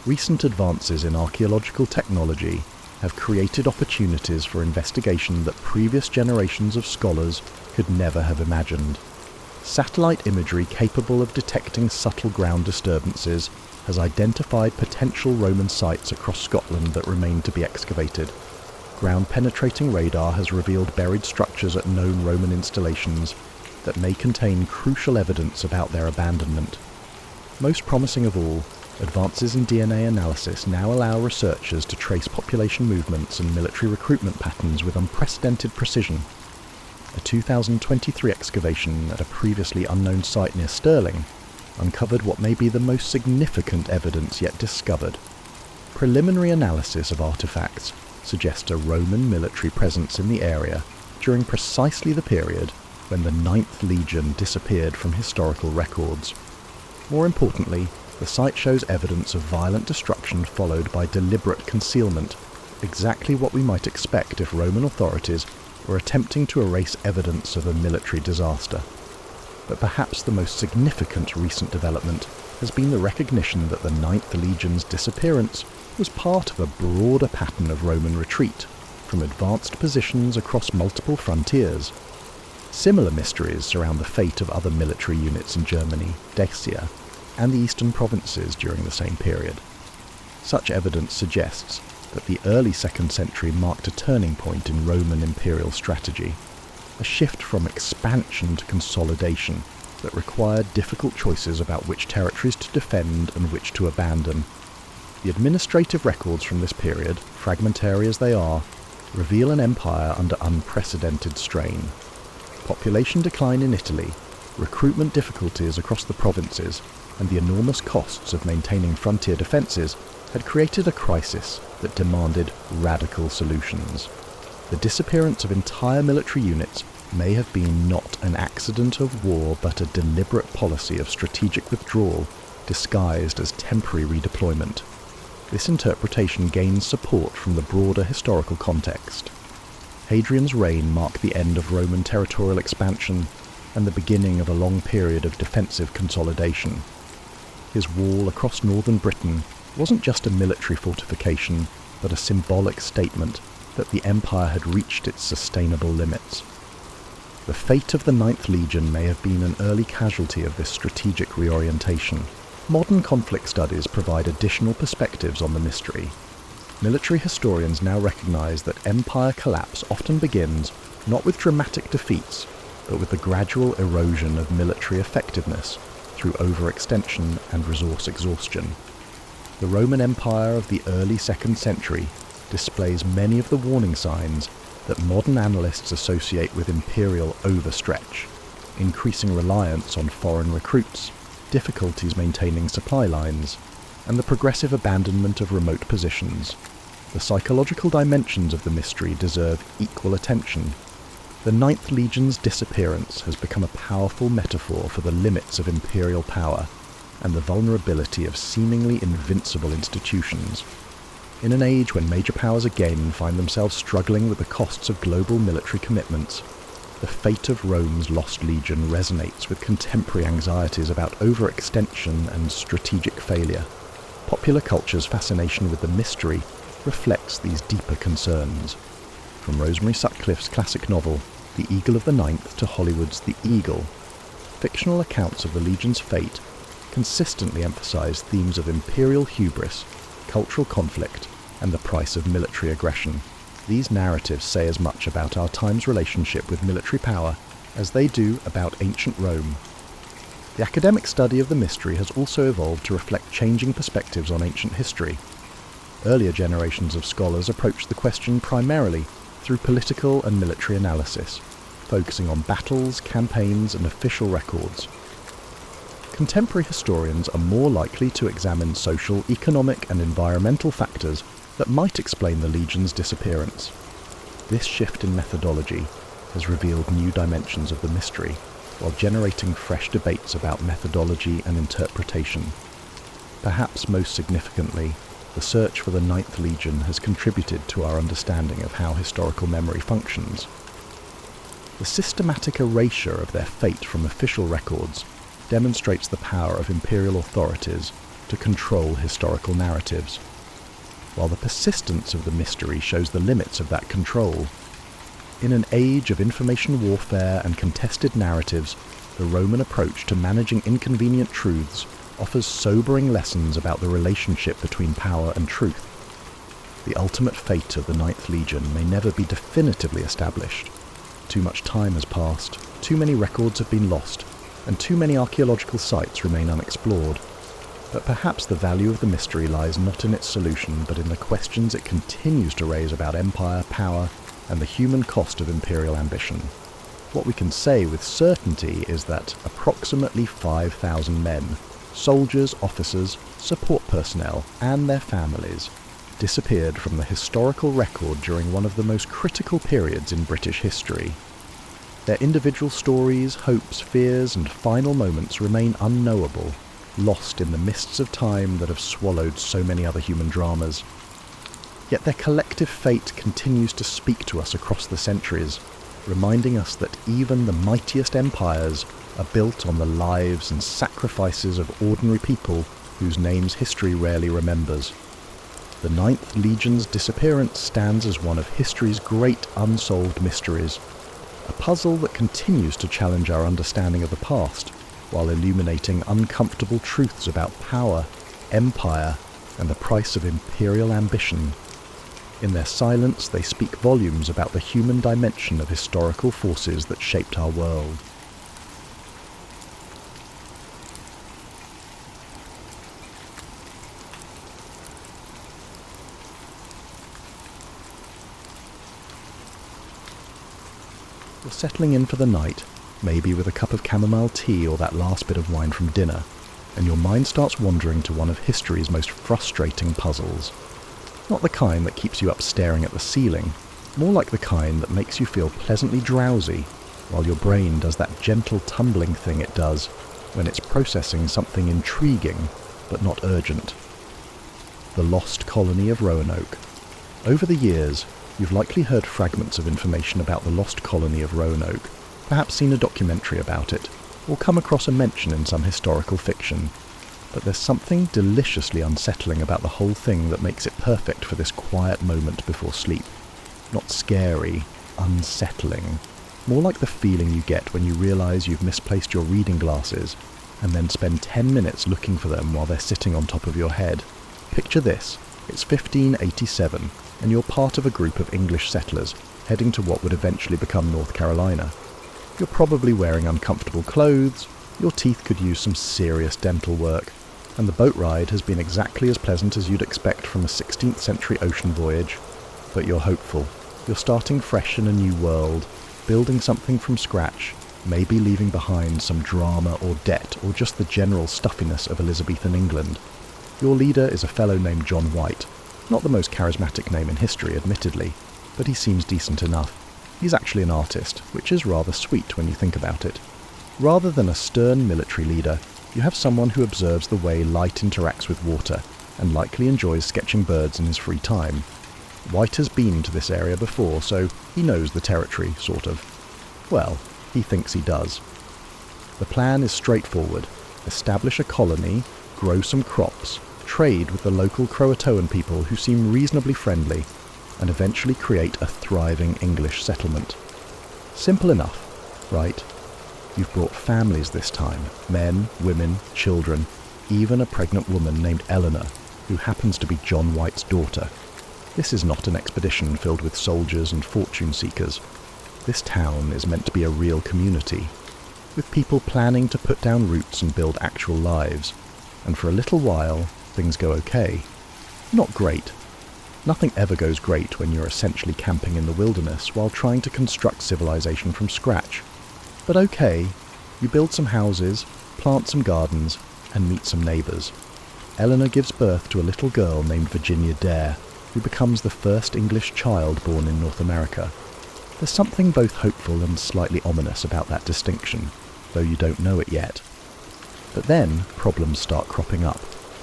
Recent advances in archaeological technology have created opportunities for investigation that previous generations of scholars could never have imagined. Satellite imagery capable of detecting subtle ground disturbances has identified potential Roman sites across Scotland that remain to be excavated. Ground-penetrating radar has revealed buried structures at known Roman installations that may contain crucial evidence about their abandonment. Most promising of all, Advances in DNA analysis now allow researchers to trace population movements and military recruitment patterns with unprecedented precision. A 2023 excavation at a previously unknown site near Stirling uncovered what may be the most significant evidence yet discovered. Preliminary analysis of artifacts suggests a Roman military presence in the area during precisely the period when the 9th Legion disappeared from historical records. More importantly, the site shows evidence of violent destruction followed by deliberate concealment, exactly what we might expect if Roman authorities were attempting to erase evidence of a military disaster. But perhaps the most significant recent development has been the recognition that the 9th Legion's disappearance was part of a broader pattern of Roman retreat from advanced positions across multiple frontiers. Similar mysteries surround the fate of other military units in Germany, Dacia, and the eastern provinces during the same period. Such evidence suggests that the early 2nd century marked a turning point in Roman imperial strategy, a shift from expansion to consolidation that required difficult choices about which territories to defend and which to abandon. The administrative records from this period, fragmentary as they are, reveal an empire under unprecedented strain. Population decline in Italy, recruitment difficulties across the provinces, and the enormous costs of maintaining frontier defences had created a crisis that demanded radical solutions. The disappearance of entire military units may have been not an accident of war but a deliberate policy of strategic withdrawal disguised as temporary redeployment. This interpretation gains support from the broader historical context. Hadrian's reign marked the end of Roman territorial expansion and the beginning of a long period of defensive consolidation. His wall across northern Britain wasn't just a military fortification, but a symbolic statement that the empire had reached its sustainable limits. The fate of the 9th Legion may have been an early casualty of this strategic reorientation. Modern conflict studies provide additional perspectives on the mystery. Military historians now recognize that empire collapse often begins not with dramatic defeats, but with the gradual erosion of military effectiveness through overextension and resource exhaustion. The Roman Empire of the early 2nd century displays many of the warning signs that modern analysts associate with imperial overstretch: increasing reliance on foreign recruits, difficulties maintaining supply lines, and the progressive abandonment of remote positions. The psychological dimensions of the mystery deserve equal attention. The 9th Legion's disappearance has become a powerful metaphor for the limits of imperial power and the vulnerability of seemingly invincible institutions. In an age when major powers again find themselves struggling with the costs of global military commitments, the fate of Rome's lost legion resonates with contemporary anxieties about overextension and strategic failure. Popular culture's fascination with the mystery reflects these deeper concerns. From Rosemary Sutcliffe's classic novel, The Eagle of the Ninth, to Hollywood's The Eagle, fictional accounts of the Legion's fate consistently emphasize themes of imperial hubris, cultural conflict, and the price of military aggression. These narratives say as much about our time's relationship with military power as they do about ancient Rome. The academic study of the mystery has also evolved to reflect changing perspectives on ancient history. Earlier generations of scholars approached the question primarily through political and military analysis, focusing on battles, campaigns, and official records. Contemporary historians are more likely to examine social, economic, and environmental factors that might explain the Legion's disappearance. This shift in methodology has revealed new dimensions of the mystery, while generating fresh debates about methodology and interpretation. Perhaps most significantly, the search for the 9th Legion has contributed to our understanding of how historical memory functions. The systematic erasure of their fate from official records demonstrates the power of imperial authorities to control historical narratives, while the persistence of the mystery shows the limits of that control. In an age of information warfare and contested narratives, the Roman approach to managing inconvenient truths offers sobering lessons about the relationship between power and truth. The ultimate fate of the 9th Legion may never be definitively established. Too much time has passed, too many records have been lost, and too many archaeological sites remain unexplored. But perhaps the value of the mystery lies not in its solution, but in the questions it continues to raise about empire, power, and the human cost of imperial ambition. What we can say with certainty is that approximately 5,000 men, soldiers, officers, support personnel, and their families, disappeared from the historical record during one of the most critical periods in British history. Their individual stories, hopes, fears, and final moments remain unknowable, lost in the mists of time that have swallowed so many other human dramas. Yet their collective fate continues to speak to us across the centuries, reminding us that even the mightiest empires are built on the lives and sacrifices of ordinary people whose names history rarely remembers. The 9th Legion's disappearance stands as one of history's great unsolved mysteries, a puzzle that continues to challenge our understanding of the past, while illuminating uncomfortable truths about power, empire, and the price of imperial ambition. In their silence, they speak volumes about the human dimension of historical forces that shaped our world. You're settling in for the night, maybe with a cup of chamomile tea or that last bit of wine from dinner, and your mind starts wandering to one of history's most frustrating puzzles. Not the kind that keeps you up staring at the ceiling, more like the kind that makes you feel pleasantly drowsy, while your brain does that gentle tumbling thing it does when it's processing something intriguing but not urgent. The lost colony of Roanoke. Over the years, you've likely heard fragments of information about the lost colony of Roanoke, perhaps seen a documentary about it, or come across a mention in some historical fiction. But there's something deliciously unsettling about the whole thing that makes it perfect for this quiet moment before sleep. Not scary, unsettling. More like the feeling you get when you realise you've misplaced your reading glasses, and then spend 10 minutes looking for them while they're sitting on top of your head. Picture this. It's 1587, and you're part of a group of English settlers heading to what would eventually become North Carolina. You're probably wearing uncomfortable clothes, your teeth could use some serious dental work, and the boat ride has been exactly as pleasant as you'd expect from a 16th century ocean voyage. But you're hopeful. You're starting fresh in a new world, building something from scratch, maybe leaving behind some drama or debt or just the general stuffiness of Elizabethan England. Your leader is a fellow named John White. Not the most charismatic name in history, admittedly, but he seems decent enough. He's actually an artist, which is rather sweet when you think about it. Rather than a stern military leader, you have someone who observes the way light interacts with water, and likely enjoys sketching birds in his free time. White has been to this area before, so he knows the territory, sort of. Well, he thinks he does. The plan is straightforward. Establish a colony, grow some crops, trade with the local Croatoan people who seem reasonably friendly, and eventually create a thriving English settlement. Simple enough, right? You've brought families this time, men, women, children, even a pregnant woman named Eleanor, who happens to be John White's daughter. This is not an expedition filled with soldiers and fortune seekers. This town is meant to be a real community, with people planning to put down roots and build actual lives. And for a little while, things go okay. Not great. Nothing ever goes great when you're essentially camping in the wilderness while trying to construct civilization from scratch. But okay, you build some houses, plant some gardens, and meet some neighbours. Eleanor gives birth to a little girl named Virginia Dare, who becomes the first English child born in North America. There's something both hopeful and slightly ominous about that distinction, though you don't know it yet. But then problems start cropping up,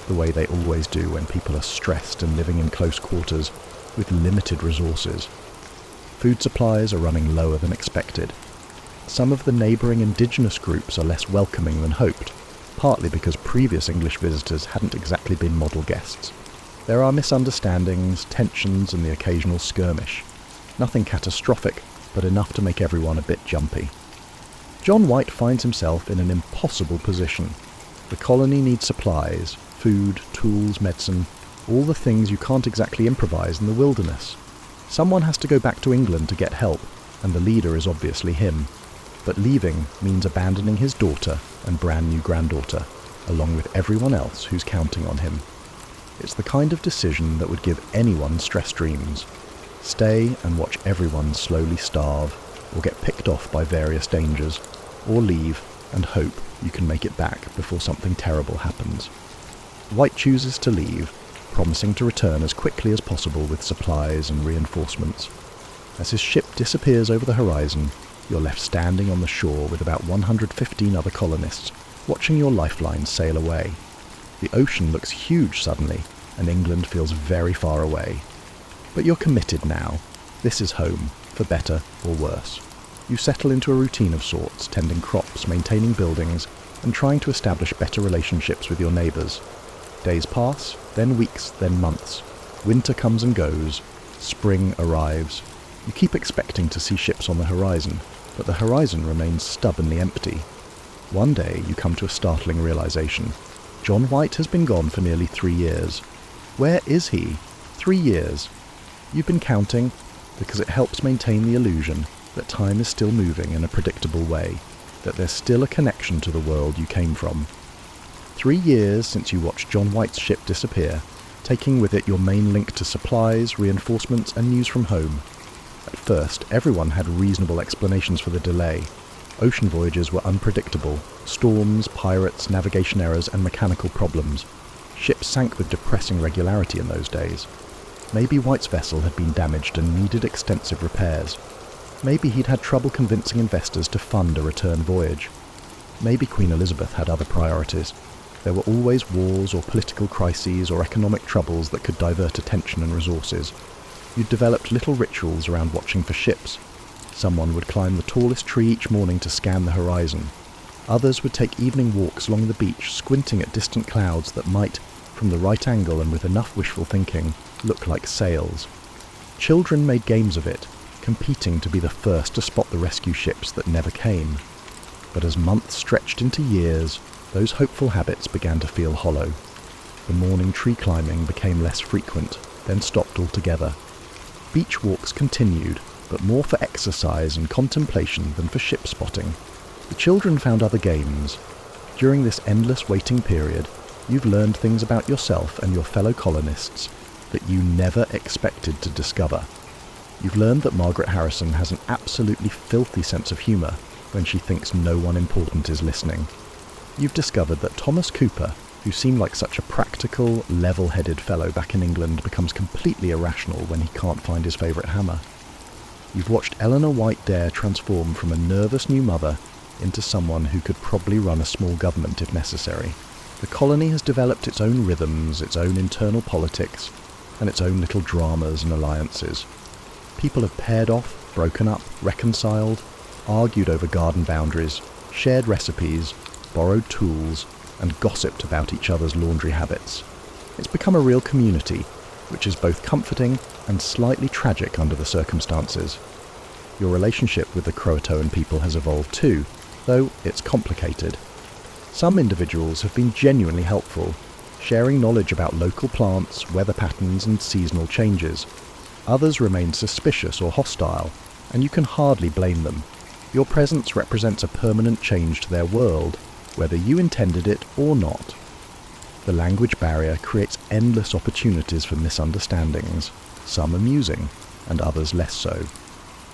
the way they always do when people are stressed and living in close quarters with limited resources. Food supplies are running lower than expected. Some of the neighbouring indigenous groups are less welcoming than hoped, partly because previous English visitors hadn't exactly been model guests. There are misunderstandings, tensions, and the occasional skirmish. Nothing catastrophic, but enough to make everyone a bit jumpy. John White finds himself in an impossible position. The colony needs supplies, food, tools, medicine, all the things you can't exactly improvise in the wilderness. Someone has to go back to England to get help, and the leader is obviously him. But leaving means abandoning his daughter and brand new granddaughter. along with everyone else who's counting on him. It's the kind of decision that would give anyone stress dreams. Stay and watch everyone slowly starve, or get picked off by various dangers, or leave and hope you can make it back before something terrible happens. White chooses to leave, promising to return as quickly as possible with supplies and reinforcements. As his ship disappears over the horizon, you're left standing on the shore with about 115 other colonists, watching your lifeline sail away. The ocean looks huge suddenly, and England feels very far away. But you're committed now. This is home, for better or worse. You settle into a routine of sorts, tending crops, maintaining buildings, and trying to establish better relationships with your neighbours. Days pass, then weeks, then months. Winter comes and goes. Spring arrives. You keep expecting to see ships on the horizon, but the horizon remains stubbornly empty. One day you come to a startling realization. John White has been gone for nearly 3 years. Where is he? 3 years. You've been counting because it helps maintain the illusion that time is still moving in a predictable way, that there's still a connection to the world you came from. 3 years since you watched John White's ship disappear, taking with it your main link to supplies, reinforcements, and news from home. At first, everyone had reasonable explanations for the delay. Ocean voyages were unpredictable. Storms, pirates, navigation errors, and mechanical problems. Ships sank with depressing regularity in those days. Maybe White's vessel had been damaged and needed extensive repairs. Maybe he'd had trouble convincing investors to fund a return voyage. Maybe Queen Elizabeth had other priorities. There were always wars or political crises or economic troubles that could divert attention and resources. You'd developed little rituals around watching for ships. Someone would climb the tallest tree each morning to scan the horizon. Others would take evening walks along the beach, squinting at distant clouds that might, from the right angle and with enough wishful thinking, look like sails. Children made games of it, competing to be the first to spot the rescue ships that never came. But as months stretched into years, those hopeful habits began to feel hollow. The morning tree climbing became less frequent, then stopped altogether. Beach walks continued, but more for exercise and contemplation than for ship spotting. The children found other games. During this endless waiting period, you've learned things about yourself and your fellow colonists that you never expected to discover. You've learned that Margaret Harrison has an absolutely filthy sense of humour when she thinks no one important is listening. You've discovered that Thomas Cooper, who seemed like such a practical, level-headed fellow back in England, becomes completely irrational when he can't find his favourite hammer. You've watched Eleanor White Dare transform from a nervous new mother into someone who could probably run a small government if necessary. The colony has developed its own rhythms, its own internal politics, and its own little dramas and alliances. People have paired off, broken up, reconciled, argued over garden boundaries, shared recipes, borrowed tools, and gossiped about each other's laundry habits. It's become a real community, which is both comforting and slightly tragic under the circumstances. Your relationship with the Croatoan people has evolved too, though it's complicated. Some individuals have been genuinely helpful, sharing knowledge about local plants, weather patterns, and seasonal changes. Others remain suspicious or hostile, and you can hardly blame them. Your presence represents a permanent change to their world, whether you intended it or not. The language barrier creates endless opportunities for misunderstandings, some amusing, and others less so.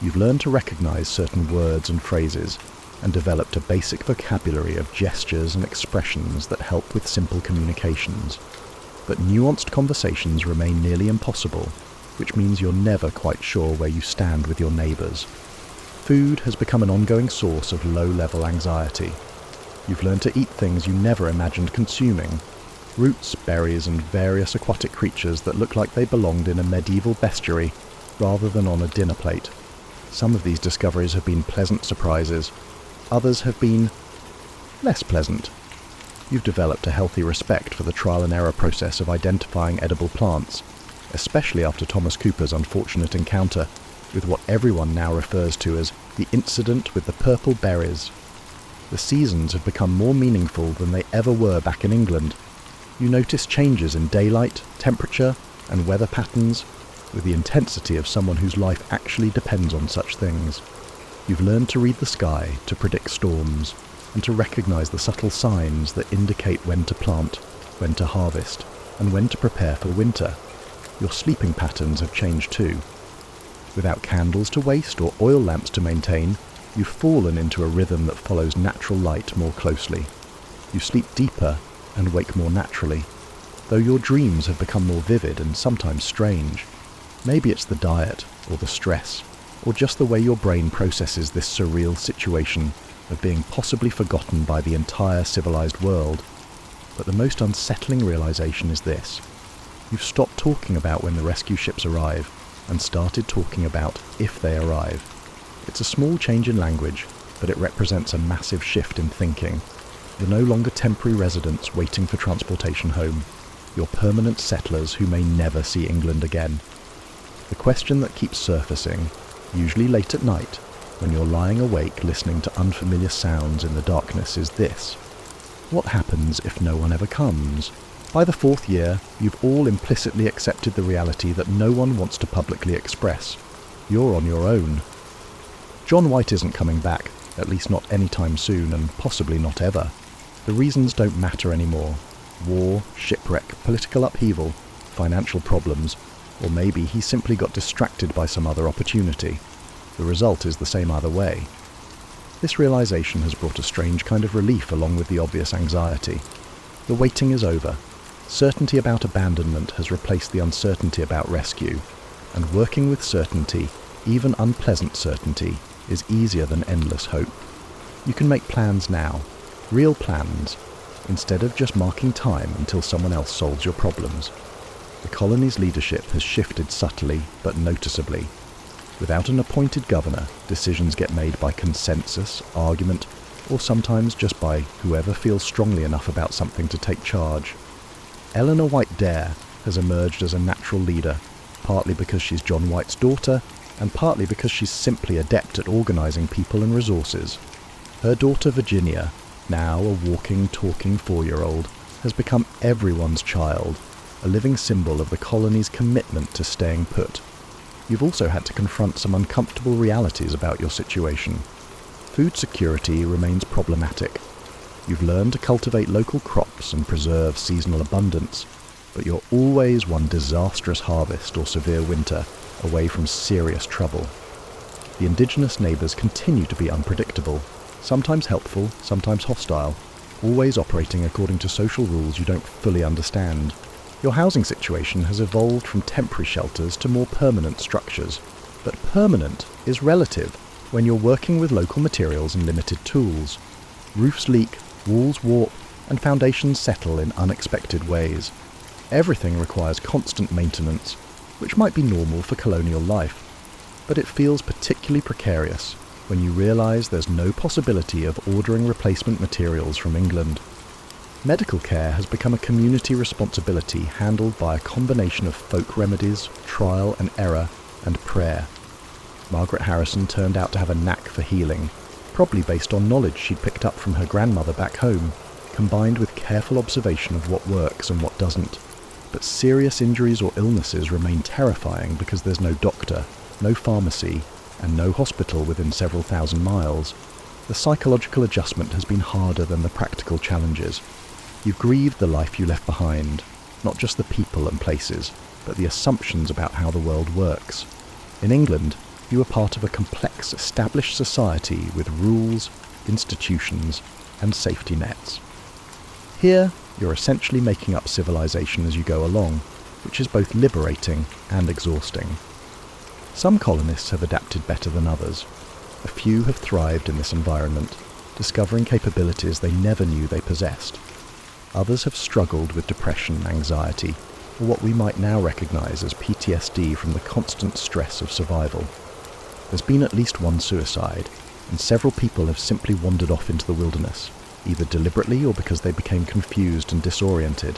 You've learned to recognize certain words and phrases, and developed a basic vocabulary of gestures and expressions that help with simple communications. But nuanced conversations remain nearly impossible, which means you're never quite sure where you stand with your neighbours. Food has become an ongoing source of low-level anxiety. You've learned to eat things you never imagined consuming, roots, berries, and various aquatic creatures that look like they belonged in a medieval bestiary rather than on a dinner plate. Some of these discoveries have been pleasant surprises. Others have been less pleasant. You've developed a healthy respect for the trial and error process of identifying edible plants, especially after Thomas Cooper's unfortunate encounter with what everyone now refers to as the incident with the purple berries. The seasons have become more meaningful than they ever were back in England. You notice changes in daylight, temperature, and weather patterns with the intensity of someone whose life actually depends on such things. You've learned to read the sky, to predict storms. and to recognize the subtle signs that indicate when to plant, when to harvest, and when to prepare for winter. Your sleeping patterns have changed too. Without candles to waste or oil lamps to maintain, you've fallen into a rhythm that follows natural light more closely. You sleep deeper and wake more naturally, though your dreams have become more vivid and sometimes strange. Maybe it's the diet, or the stress, or just the way your brain processes this surreal situation of being possibly forgotten by the entire civilized world. But the most unsettling realization is this. You've stopped talking about when the rescue ships arrive and started talking about if they arrive. It's a small change in language, but it represents a massive shift in thinking. You're no longer temporary residents waiting for transportation home. You're permanent settlers who may never see England again. The question that keeps surfacing, usually late at night, when you're lying awake listening to unfamiliar sounds in the darkness, is this. What happens if no one ever comes? By the 4th year, you've all implicitly accepted the reality that no one wants to publicly express. You're on your own. John White isn't coming back, at least not anytime soon, and possibly not ever. The reasons don't matter anymore. War, shipwreck, political upheaval, financial problems, or maybe he simply got distracted by some other opportunity. The result is the same either way. This realization has brought a strange kind of relief along with the obvious anxiety. The waiting is over. Certainty about abandonment has replaced the uncertainty about rescue, and working with certainty, even unpleasant certainty, is easier than endless hope. You can make plans now, real plans, instead of just marking time until someone else solves your problems. The colony's leadership has shifted subtly but noticeably. Without an appointed governor, decisions get made by consensus, argument, or sometimes just by whoever feels strongly enough about something to take charge. Eleanor White-Dare has emerged as a natural leader, partly because she's John White's daughter, and partly because she's simply adept at organising people and resources. Her daughter Virginia, now a walking, talking 4-year-old, has become everyone's child, a living symbol of the colony's commitment to staying put. You've also had to confront some uncomfortable realities about your situation. Food security remains problematic. You've learned to cultivate local crops and preserve seasonal abundance, but you're always one disastrous harvest or severe winter away from serious trouble. The indigenous neighbours continue to be unpredictable, sometimes helpful, sometimes hostile, always operating according to social rules you don't fully understand. Your housing situation has evolved from temporary shelters to more permanent structures, but permanent is relative when you're working with local materials and limited tools. Roofs leak, walls warp, and foundations settle in unexpected ways. Everything requires constant maintenance, which might be normal for colonial life, but it feels particularly precarious when you realise there's no possibility of ordering replacement materials from England. Medical care has become a community responsibility handled by a combination of folk remedies, trial and error, and prayer. Margaret Harrison turned out to have a knack for healing, probably based on knowledge she'd picked up from her grandmother back home, combined with careful observation of what works and what doesn't. But serious injuries or illnesses remain terrifying because there's no doctor, no pharmacy, and no hospital within several thousand miles. The psychological adjustment has been harder than the practical challenges. You've grieved the life you left behind, not just the people and places, but the assumptions about how the world works. In England, you were part of a complex, established society with rules, institutions, and safety nets. Here, you're essentially making up civilization as you go along, which is both liberating and exhausting. Some colonists have adapted better than others. A few have thrived in this environment, discovering capabilities they never knew they possessed. Others have struggled with depression, anxiety, or what we might now recognise as PTSD from the constant stress of survival. There's been at least one suicide, and several people have simply wandered off into the wilderness, either deliberately or because they became confused and disoriented.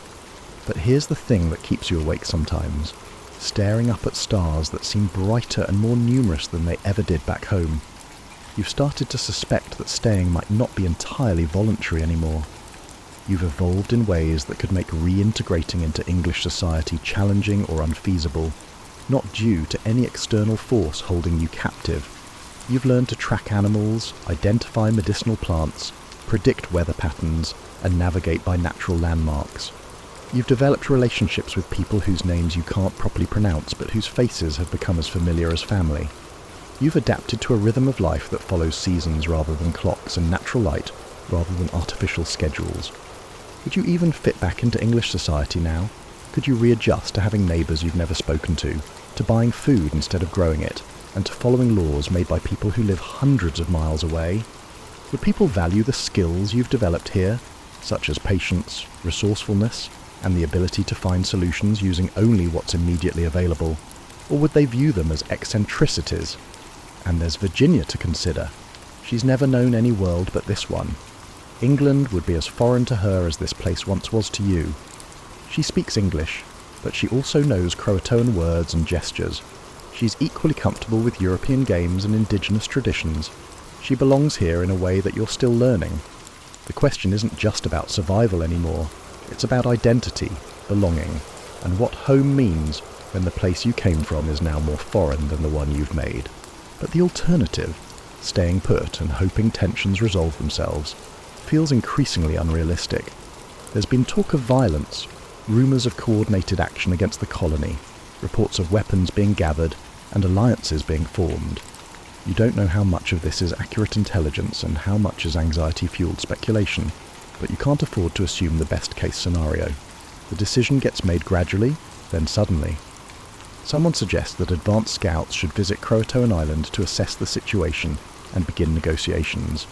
But here's the thing that keeps you awake sometimes, staring up at stars that seem brighter and more numerous than they ever did back home. You've started to suspect that staying might not be entirely voluntary anymore. You've evolved in ways that could make reintegrating into English society challenging or unfeasible, not due to any external force holding you captive. You've learned to track animals, identify medicinal plants, predict weather patterns, and navigate by natural landmarks. You've developed relationships with people whose names you can't properly pronounce but whose faces have become as familiar as family. You've adapted to a rhythm of life that follows seasons rather than clocks and natural light rather than artificial schedules. Would you even fit back into English society now? Could you readjust to having neighbours you've never spoken to buying food instead of growing it, and to following laws made by people who live hundreds of miles away? Would people value the skills you've developed here, such as patience, resourcefulness, and the ability to find solutions using only what's immediately available? Or would they view them as eccentricities? And there's Virginia to consider. She's never known any world but this one. England would be as foreign to her as this place once was to you. She speaks English, but she also knows Croatoan words and gestures. She's equally comfortable with European games and indigenous traditions. She belongs here in a way that you're still learning. The question isn't just about survival anymore. It's about identity, belonging, and what home means when the place you came from is now more foreign than the one you've made. But the alternative, staying put and hoping tensions resolve themselves, feels increasingly unrealistic. There's been talk of violence, rumours of coordinated action against the colony, reports of weapons being gathered, and alliances being formed. You don't know how much of this is accurate intelligence and how much is anxiety-fueled speculation, but you can't afford to assume the best-case scenario. The decision gets made gradually, then suddenly. Someone suggests that advanced scouts should visit Croatoan Island to assess the situation and begin negotiations.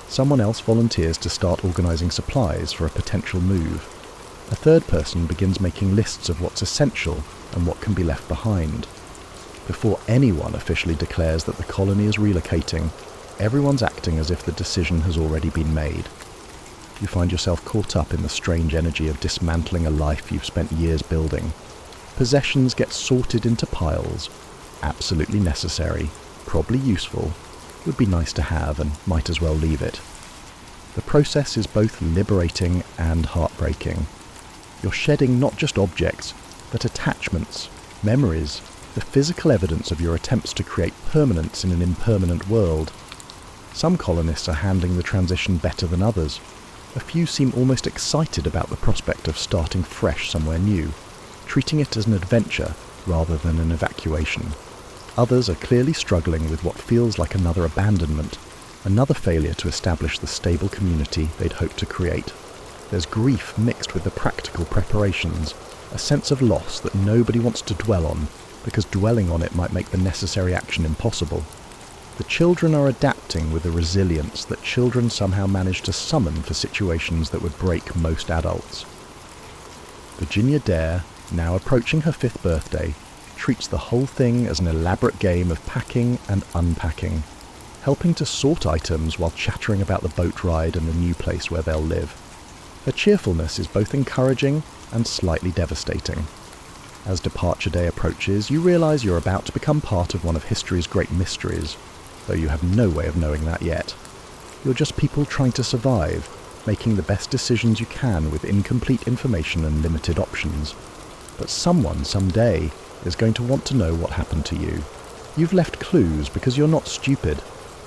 Someone else volunteers to start organising supplies for a potential move. A third person begins making lists of what's essential and what can be left behind. Before anyone officially declares that the colony is relocating, everyone's acting as if the decision has already been made. You find yourself caught up in the strange energy of dismantling a life you've spent years building. Possessions get sorted into piles. Absolutely necessary, probably useful, would be nice to have and might as well leave it. The process is both liberating and heartbreaking. You're shedding not just objects, but attachments, memories, the physical evidence of your attempts to create permanence in an impermanent world. Some colonists are handling the transition better than others. A few seem almost excited about the prospect of starting fresh somewhere new, treating it as an adventure rather than an evacuation. Others are clearly struggling with what feels like another abandonment, another failure to establish the stable community they'd hoped to create. There's grief mixed with the practical preparations, a sense of loss that nobody wants to dwell on, because dwelling on it might make the necessary action impossible. The children are adapting with a resilience that children somehow manage to summon for situations that would break most adults. Virginia Dare, now approaching her 5th birthday, treats the whole thing as an elaborate game of packing and unpacking, helping to sort items while chattering about the boat ride and the new place where they'll live. Her cheerfulness is both encouraging and slightly devastating. As departure day approaches, you realise you're about to become part of one of history's great mysteries, though you have no way of knowing that yet. You're just people trying to survive, making the best decisions you can with incomplete information and limited options. But someone, someday, is going to want to know what happened to you. You've left clues because you're not stupid.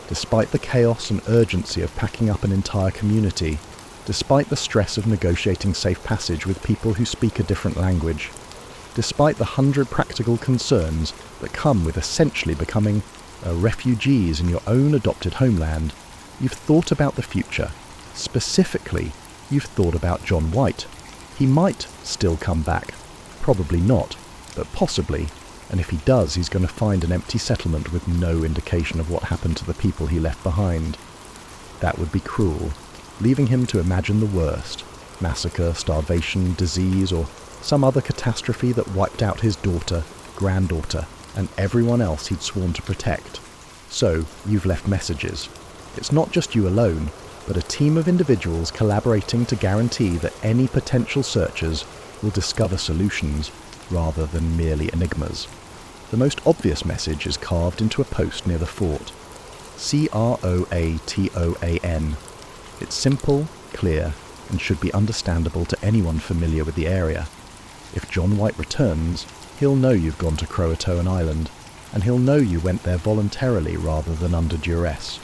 Despite the chaos and urgency of packing up an entire community, despite the stress of negotiating safe passage with people who speak a different language, despite the 100 practical concerns that come with essentially becoming refugees in your own adopted homeland, you've thought about the future. Specifically, you've thought about John White. He might still come back. Probably not, but possibly, and if he does, he's going to find an empty settlement with no indication of what happened to the people he left behind. That would be cruel, leaving him to imagine the worst: massacre, starvation, disease, or some other catastrophe that wiped out his daughter, granddaughter, and everyone else he'd sworn to protect. So, you've left messages. It's not just you alone, but a team of individuals collaborating to guarantee that any potential searchers will discover solutions rather than merely enigmas. The most obvious message is carved into a post near the fort. Croatoan. It's simple, clear, and should be understandable to anyone familiar with the area. If John White returns, he'll know you've gone to Croatoan Island, and he'll know you went there voluntarily rather than under duress.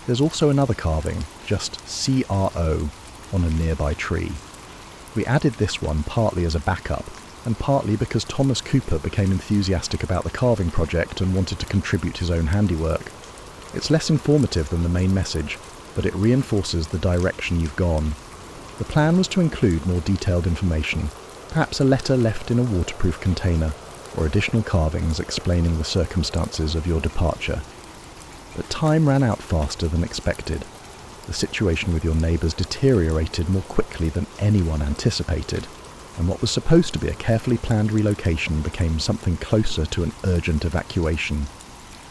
There's also another carving, just CRO, on a nearby tree. We added this one partly as a backup, and partly because Thomas Cooper became enthusiastic about the carving project and wanted to contribute his own handiwork. It's less informative than the main message, but it reinforces the direction you've gone. The plan was to include more detailed information, perhaps a letter left in a waterproof container, or additional carvings explaining the circumstances of your departure. But time ran out faster than expected. The situation with your neighbours deteriorated more quickly than anyone anticipated, and what was supposed to be a carefully planned relocation became something closer to an urgent evacuation.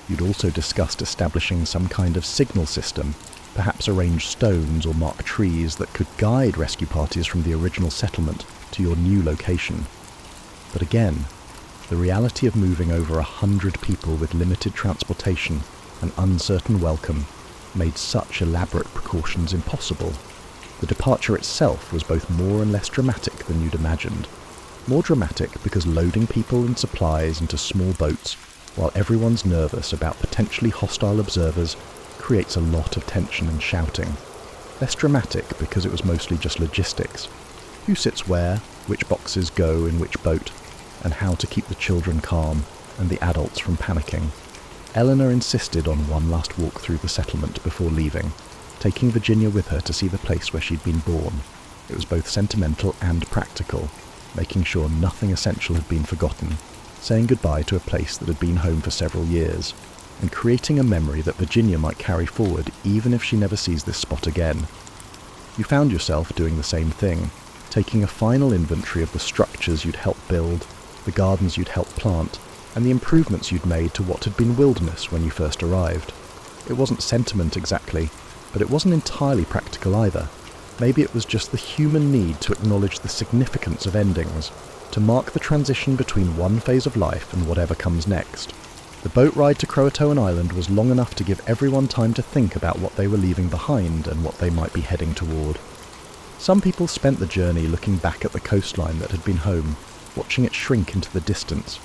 You'd also discussed establishing some kind of signal system, perhaps arrange stones or mark trees that could guide rescue parties from the original settlement to your new location. But again, the reality of moving over 100 people with limited transportation and uncertain welcome made such elaborate precautions impossible. The departure itself was both more and less dramatic than you'd imagined. More dramatic because loading people and supplies into small boats while everyone's nervous about potentially hostile observers creates a lot of tension and shouting. Less dramatic because it was mostly just logistics. Who sits where, which boxes go in which boat, and how to keep the children calm and the adults from panicking. Eleanor insisted on one last walk through the settlement before leaving, taking Virginia with her to see the place where she'd been born. It was both sentimental and practical, making sure nothing essential had been forgotten, saying goodbye to a place that had been home for several years, and creating a memory that Virginia might carry forward even if she never sees this spot again. You found yourself doing the same thing, taking a final inventory of the structures you'd helped build, the gardens you'd helped plant, and the improvements you'd made to what had been wilderness when you first arrived. It wasn't sentiment exactly, but it wasn't entirely practical either. Maybe it was just the human need to acknowledge the significance of endings, to mark the transition between one phase of life and whatever comes next. The boat ride to Croatoan Island was long enough to give everyone time to think about what they were leaving behind and what they might be heading toward. Some people spent the journey looking back at the coastline that had been home, watching it shrink into the distance.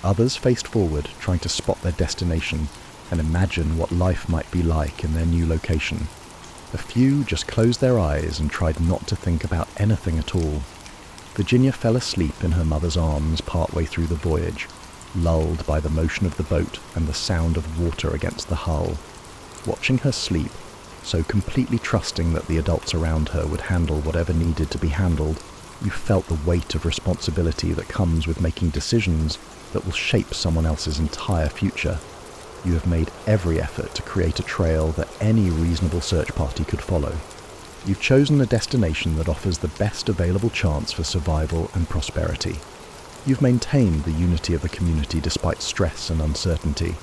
Others faced forward, trying to spot their destination and imagine what life might be like in their new location. A few just closed their eyes and tried not to think about anything at all. Virginia fell asleep in her mother's arms partway through the voyage, lulled by the motion of the boat and the sound of water against the hull. Watching her sleep, so completely trusting that the adults around her would handle whatever needed to be handled, you felt the weight of responsibility that comes with making decisions that will shape someone else's entire future. You have made every effort to create a trail that any reasonable search party could follow. You've chosen a destination that offers the best available chance for survival and prosperity. You've maintained the unity of the community despite stress and uncertainty.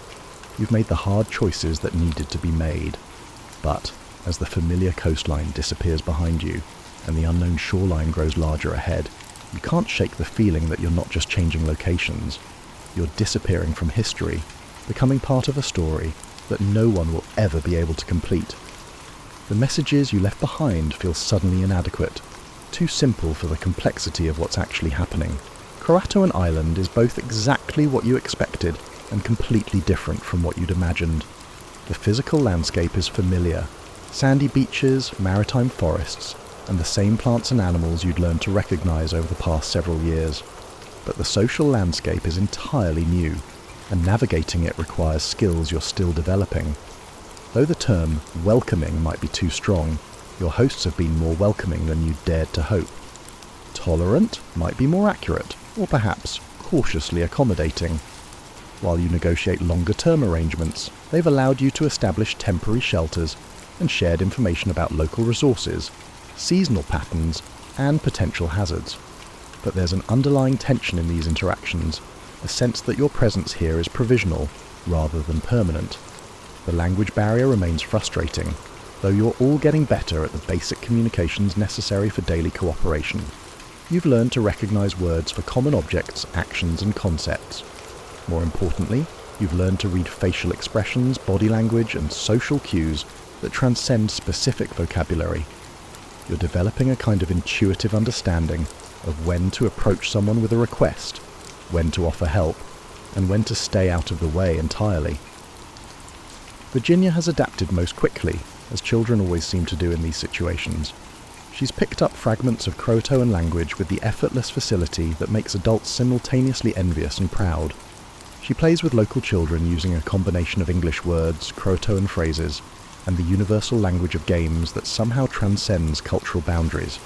You've made the hard choices that needed to be made. But, as the familiar coastline disappears behind you, and the unknown shoreline grows larger ahead, you can't shake the feeling that you're not just changing locations. You're disappearing from history, becoming part of a story that no one will ever be able to complete. The messages you left behind feel suddenly inadequate, too simple for the complexity of what's actually happening. Croatoan Island is both exactly what you expected and completely different from what you'd imagined. The physical landscape is familiar: sandy beaches, maritime forests, and the same plants and animals you'd learned to recognize over the past several years. But the social landscape is entirely new, and navigating it requires skills you're still developing. Though the term welcoming might be too strong, your hosts have been more welcoming than you'd dared to hope. Tolerant might be more accurate, or perhaps cautiously accommodating. While you negotiate longer-term arrangements, they've allowed you to establish temporary shelters and shared information about local resources, seasonal patterns, and potential hazards. But there's an underlying tension in these interactions, a sense that your presence here is provisional rather than permanent. The language barrier remains frustrating, though you're all getting better at the basic communications necessary for daily cooperation. You've learned to recognize words for common objects, actions, and concepts. More importantly, you've learned to read facial expressions, body language, and social cues that transcend specific vocabulary. You're developing a kind of intuitive understanding of when to approach someone with a request, when to offer help, and when to stay out of the way entirely. Virginia has adapted most quickly, as children always seem to do in these situations. She's picked up fragments of Croatoan language with the effortless facility that makes adults simultaneously envious and proud. She plays with local children using a combination of English words, Croatoan phrases, and the universal language of games that somehow transcends cultural boundaries.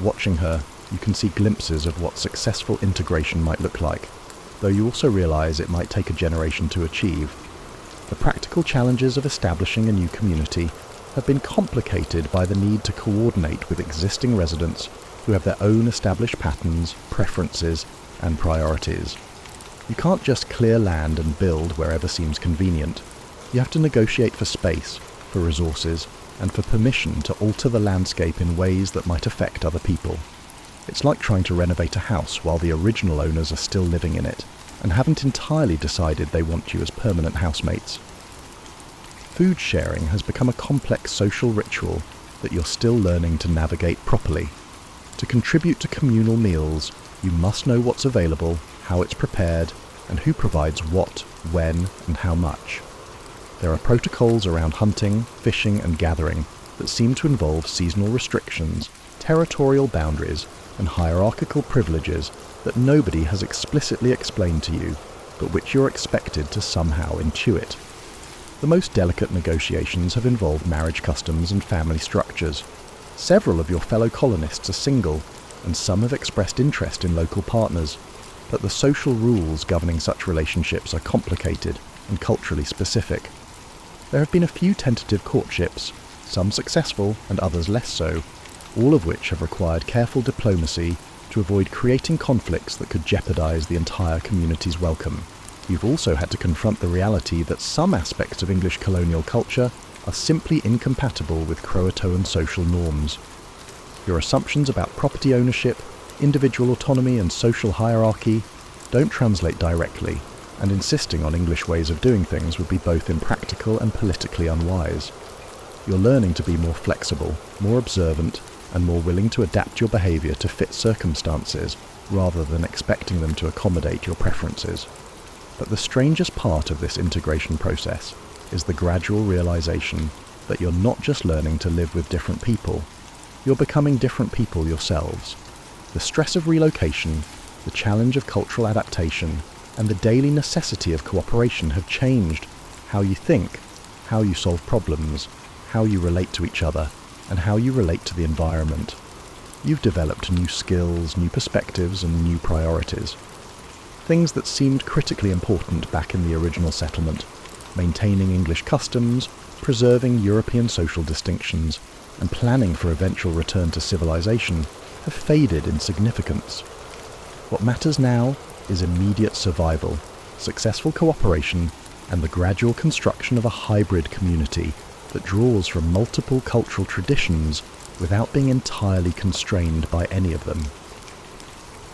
Watching her, you can see glimpses of what successful integration might look like, though you also realise it might take a generation to achieve. The practical challenges of establishing a new community have been complicated by the need to coordinate with existing residents who have their own established patterns, preferences, and priorities. You can't just clear land and build wherever seems convenient. You have to negotiate for space, for resources, and for permission to alter the landscape in ways that might affect other people. It's like trying to renovate a house while the original owners are still living in it, and haven't entirely decided they want you as permanent housemates. Food sharing has become a complex social ritual that you're still learning to navigate properly. To contribute to communal meals, you must know what's available, how it's prepared, and who provides what, when, and how much. There are protocols around hunting, fishing, and gathering that seem to involve seasonal restrictions, territorial boundaries, and hierarchical privileges that nobody has explicitly explained to you, but which you're expected to somehow intuit. The most delicate negotiations have involved marriage customs and family structures. Several of your fellow colonists are single, and some have expressed interest in local partners, but the social rules governing such relationships are complicated and culturally specific. There have been a few tentative courtships, some successful and others less so, all of which have required careful diplomacy to avoid creating conflicts that could jeopardize the entire community's welcome. You've also had to confront the reality that some aspects of English colonial culture are simply incompatible with Croatoan social norms. Your assumptions about property ownership, individual autonomy and social hierarchy don't translate directly, and insisting on English ways of doing things would be both impractical and politically unwise. You're learning to be more flexible, more observant, and more willing to adapt your behaviour to fit circumstances rather than expecting them to accommodate your preferences. But the strangest part of this integration process is the gradual realization that you're not just learning to live with different people, you're becoming different people yourselves. The stress of relocation, the challenge of cultural adaptation, and the daily necessity of cooperation have changed how you think, how you solve problems, how you relate to each other, and how you relate to the environment. You've developed new skills, new perspectives, and new priorities. Things that seemed critically important back in the original settlement, maintaining English customs, preserving European social distinctions, and planning for eventual return to civilization, have faded in significance. What matters now is immediate survival, successful cooperation, and the gradual construction of a hybrid community that draws from multiple cultural traditions without being entirely constrained by any of them.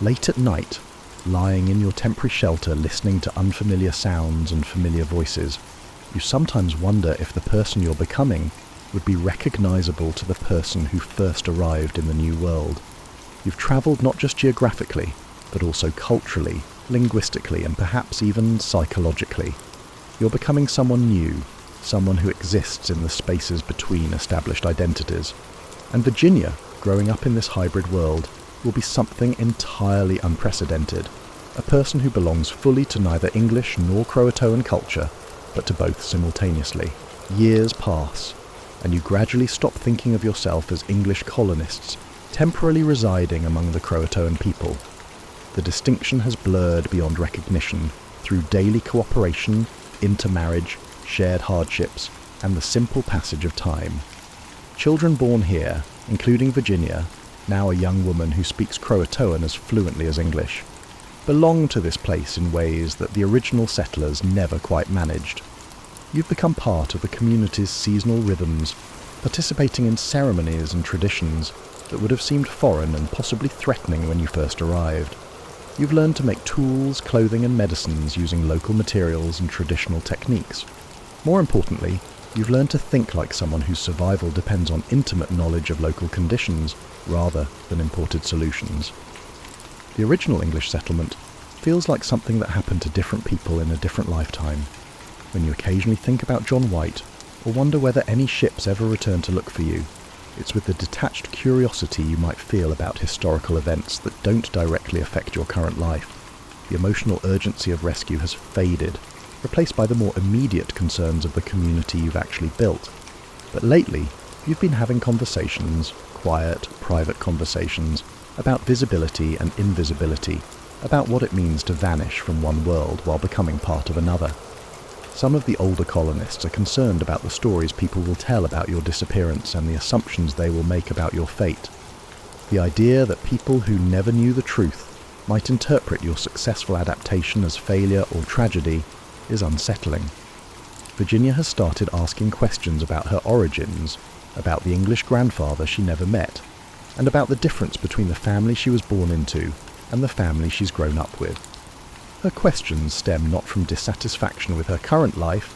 Late at night, lying in your temporary shelter listening to unfamiliar sounds and familiar voices, you sometimes wonder if the person you're becoming would be recognizable to the person who first arrived in the new world. You've traveled not just geographically, but also culturally, linguistically, and perhaps even psychologically. You're becoming someone new, someone who exists in the spaces between established identities. And Virginia, growing up in this hybrid world, will be something entirely unprecedented, a person who belongs fully to neither English nor Croatoan culture, but to both simultaneously. Years pass, and you gradually stop thinking of yourself as English colonists, temporarily residing among the Croatoan people. The distinction has blurred beyond recognition through daily cooperation, intermarriage, shared hardships, and the simple passage of time. Children born here, including Virginia, now a young woman who speaks Croatoan as fluently as English, belong to this place in ways that the original settlers never quite managed. You've become part of the community's seasonal rhythms, participating in ceremonies and traditions that would have seemed foreign and possibly threatening when you first arrived. You've learned to make tools, clothing, and medicines using local materials and traditional techniques. More importantly, you've learned to think like someone whose survival depends on intimate knowledge of local conditions rather than imported solutions. The original English settlement feels like something that happened to different people in a different lifetime. when you occasionally think about John White, or wonder whether any ships ever return to look for you, it's with the detached curiosity you might feel about historical events that don't directly affect your current life. The emotional urgency of rescue has faded, replaced by the more immediate concerns of the community you've actually built. But lately, you've been having conversations, quiet, private conversations, about visibility and invisibility, about what it means to vanish from one world while becoming part of another. Some of the older colonists are concerned about the stories people will tell about your disappearance and the assumptions they will make about your fate. The idea that people who never knew the truth might interpret your successful adaptation as failure or tragedy is unsettling. Virginia has started asking questions about her origins, about the English grandfather she never met, and about the difference between the family she was born into and the family she's grown up with. Her questions stem not from dissatisfaction with her current life,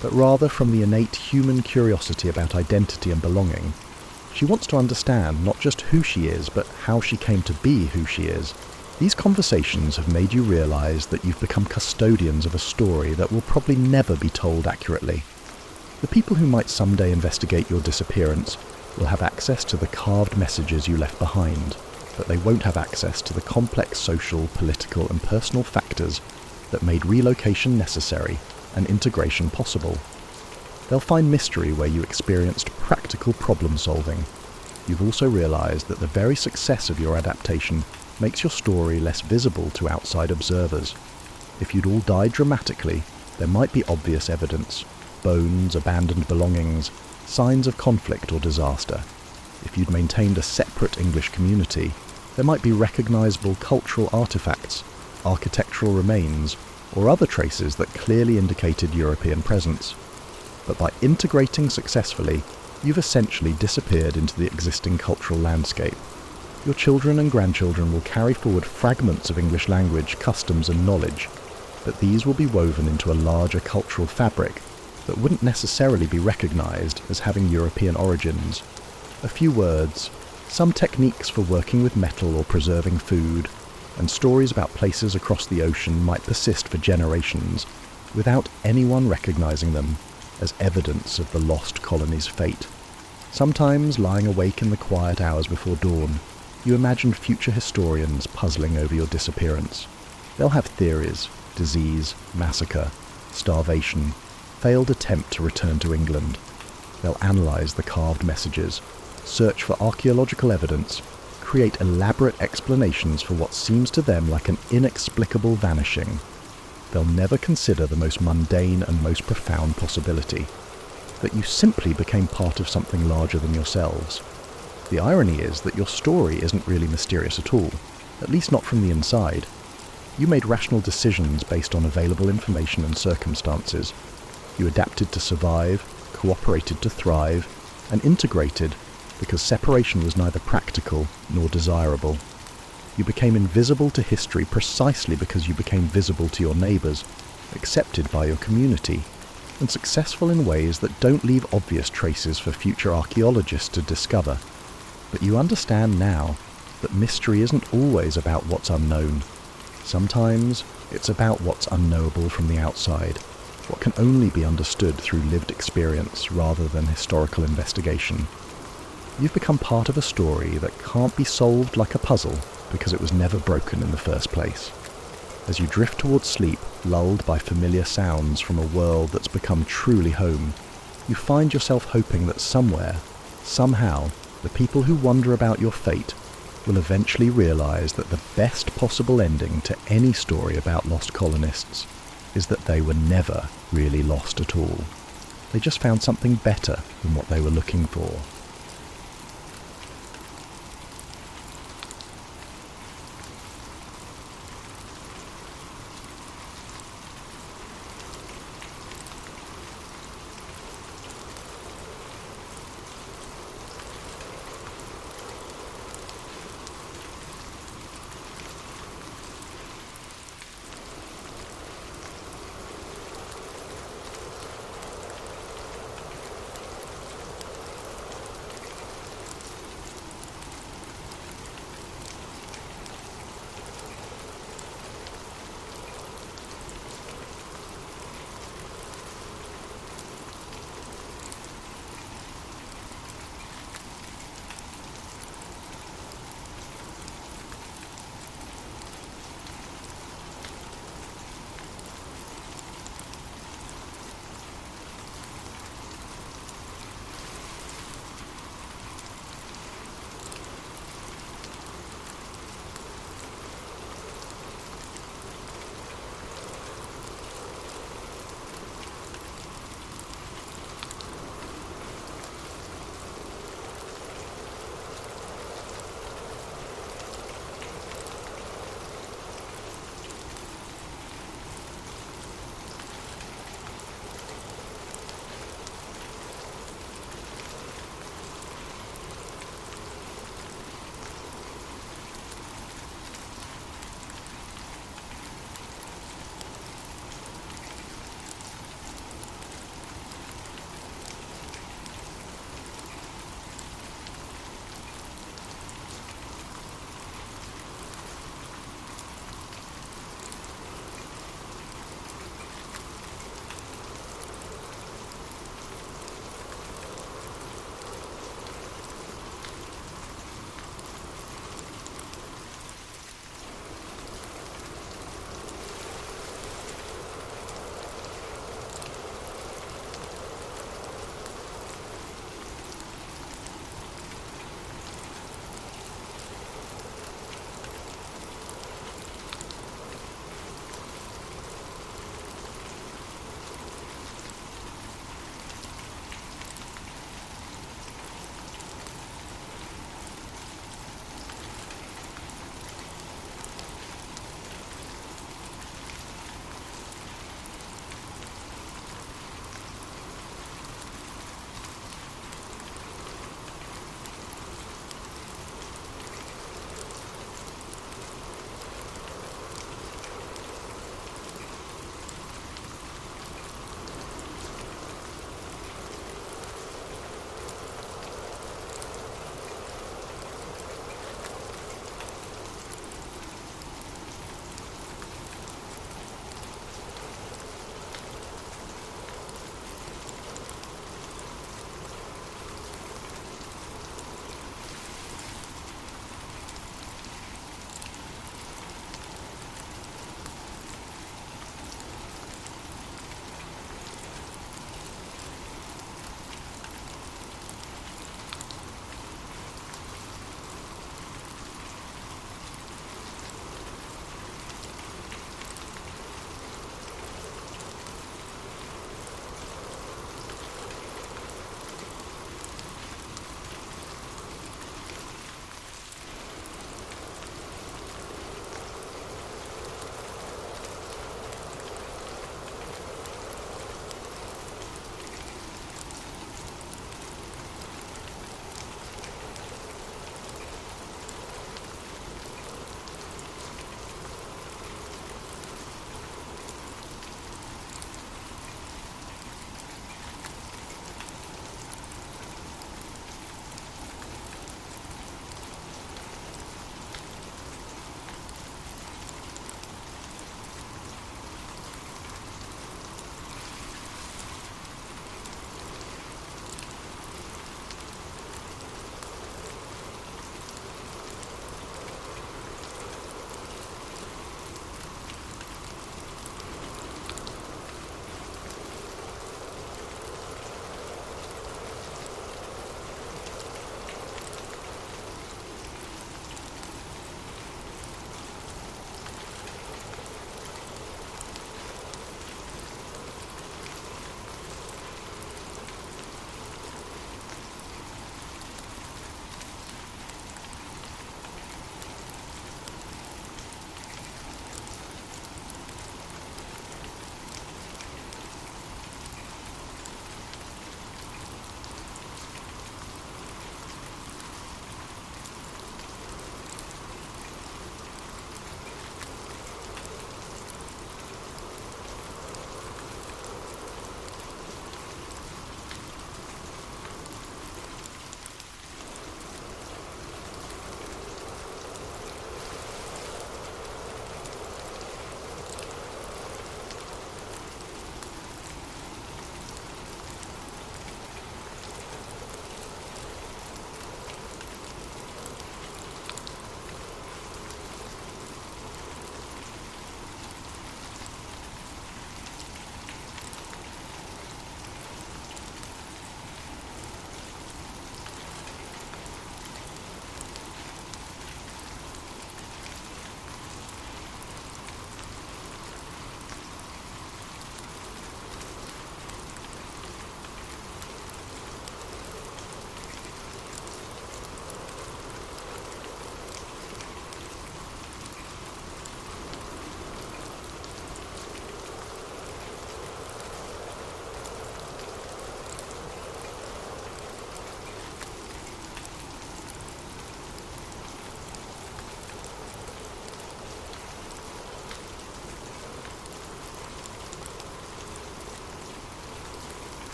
but rather from the innate human curiosity about identity and belonging. She wants to understand not just who she is, but how she came to be who she is. These conversations have made you realise that you've become custodians of a story that will probably never be told accurately. The people who might someday investigate your disappearance will have access to the carved messages you left behind, but they won't have access to the complex social, political and personal factors that made relocation necessary and integration possible. They'll find mystery where you experienced practical problem solving. You've also realised that the very success of your adaptation makes your story less visible to outside observers. If you'd all died dramatically, there might be obvious evidence, bones, abandoned belongings, signs of conflict or disaster. If you'd maintained a separate English community, there might be recognisable cultural artefacts, architectural remains, or other traces that clearly indicated European presence. But by integrating successfully, you've essentially disappeared into the existing cultural landscape. Your children and grandchildren will carry forward fragments of English language, customs and knowledge, but these will be woven into a larger cultural fabric that wouldn't necessarily be recognised as having European origins. A few words, some techniques for working with metal or preserving food, and stories about places across the ocean might persist for generations, without anyone recognising them as evidence of the lost colony's fate. Sometimes, lying awake in the quiet hours before dawn, you imagine future historians puzzling over your disappearance. They'll have theories: disease, massacre, starvation, failed attempt to return to England. They'll analyse the carved messages, search for archaeological evidence, create elaborate explanations for what seems to them like an inexplicable vanishing. They'll never consider the most mundane and most profound possibility, that you simply became part of something larger than yourselves. The irony is that your story isn't really mysterious at all, at least not from the inside. You made rational decisions based on available information and circumstances. You adapted to survive, cooperated to thrive, and integrated because separation was neither practical nor desirable. You became invisible to history precisely because you became visible to your neighbours, accepted by your community, and successful in ways that don't leave obvious traces for future archaeologists to discover. But you understand now that mystery isn't always about what's unknown. Sometimes it's about what's unknowable from the outside, what can only be understood through lived experience rather than historical investigation. You've become part of a story that can't be solved like a puzzle because it was never broken in the first place. As you drift towards sleep, lulled by familiar sounds from a world that's become truly home, you find yourself hoping that somewhere, somehow, the people who wonder about your fate will eventually realise that the best possible ending to any story about lost colonists is that they were never really lost at all. They just found something better than what they were looking for.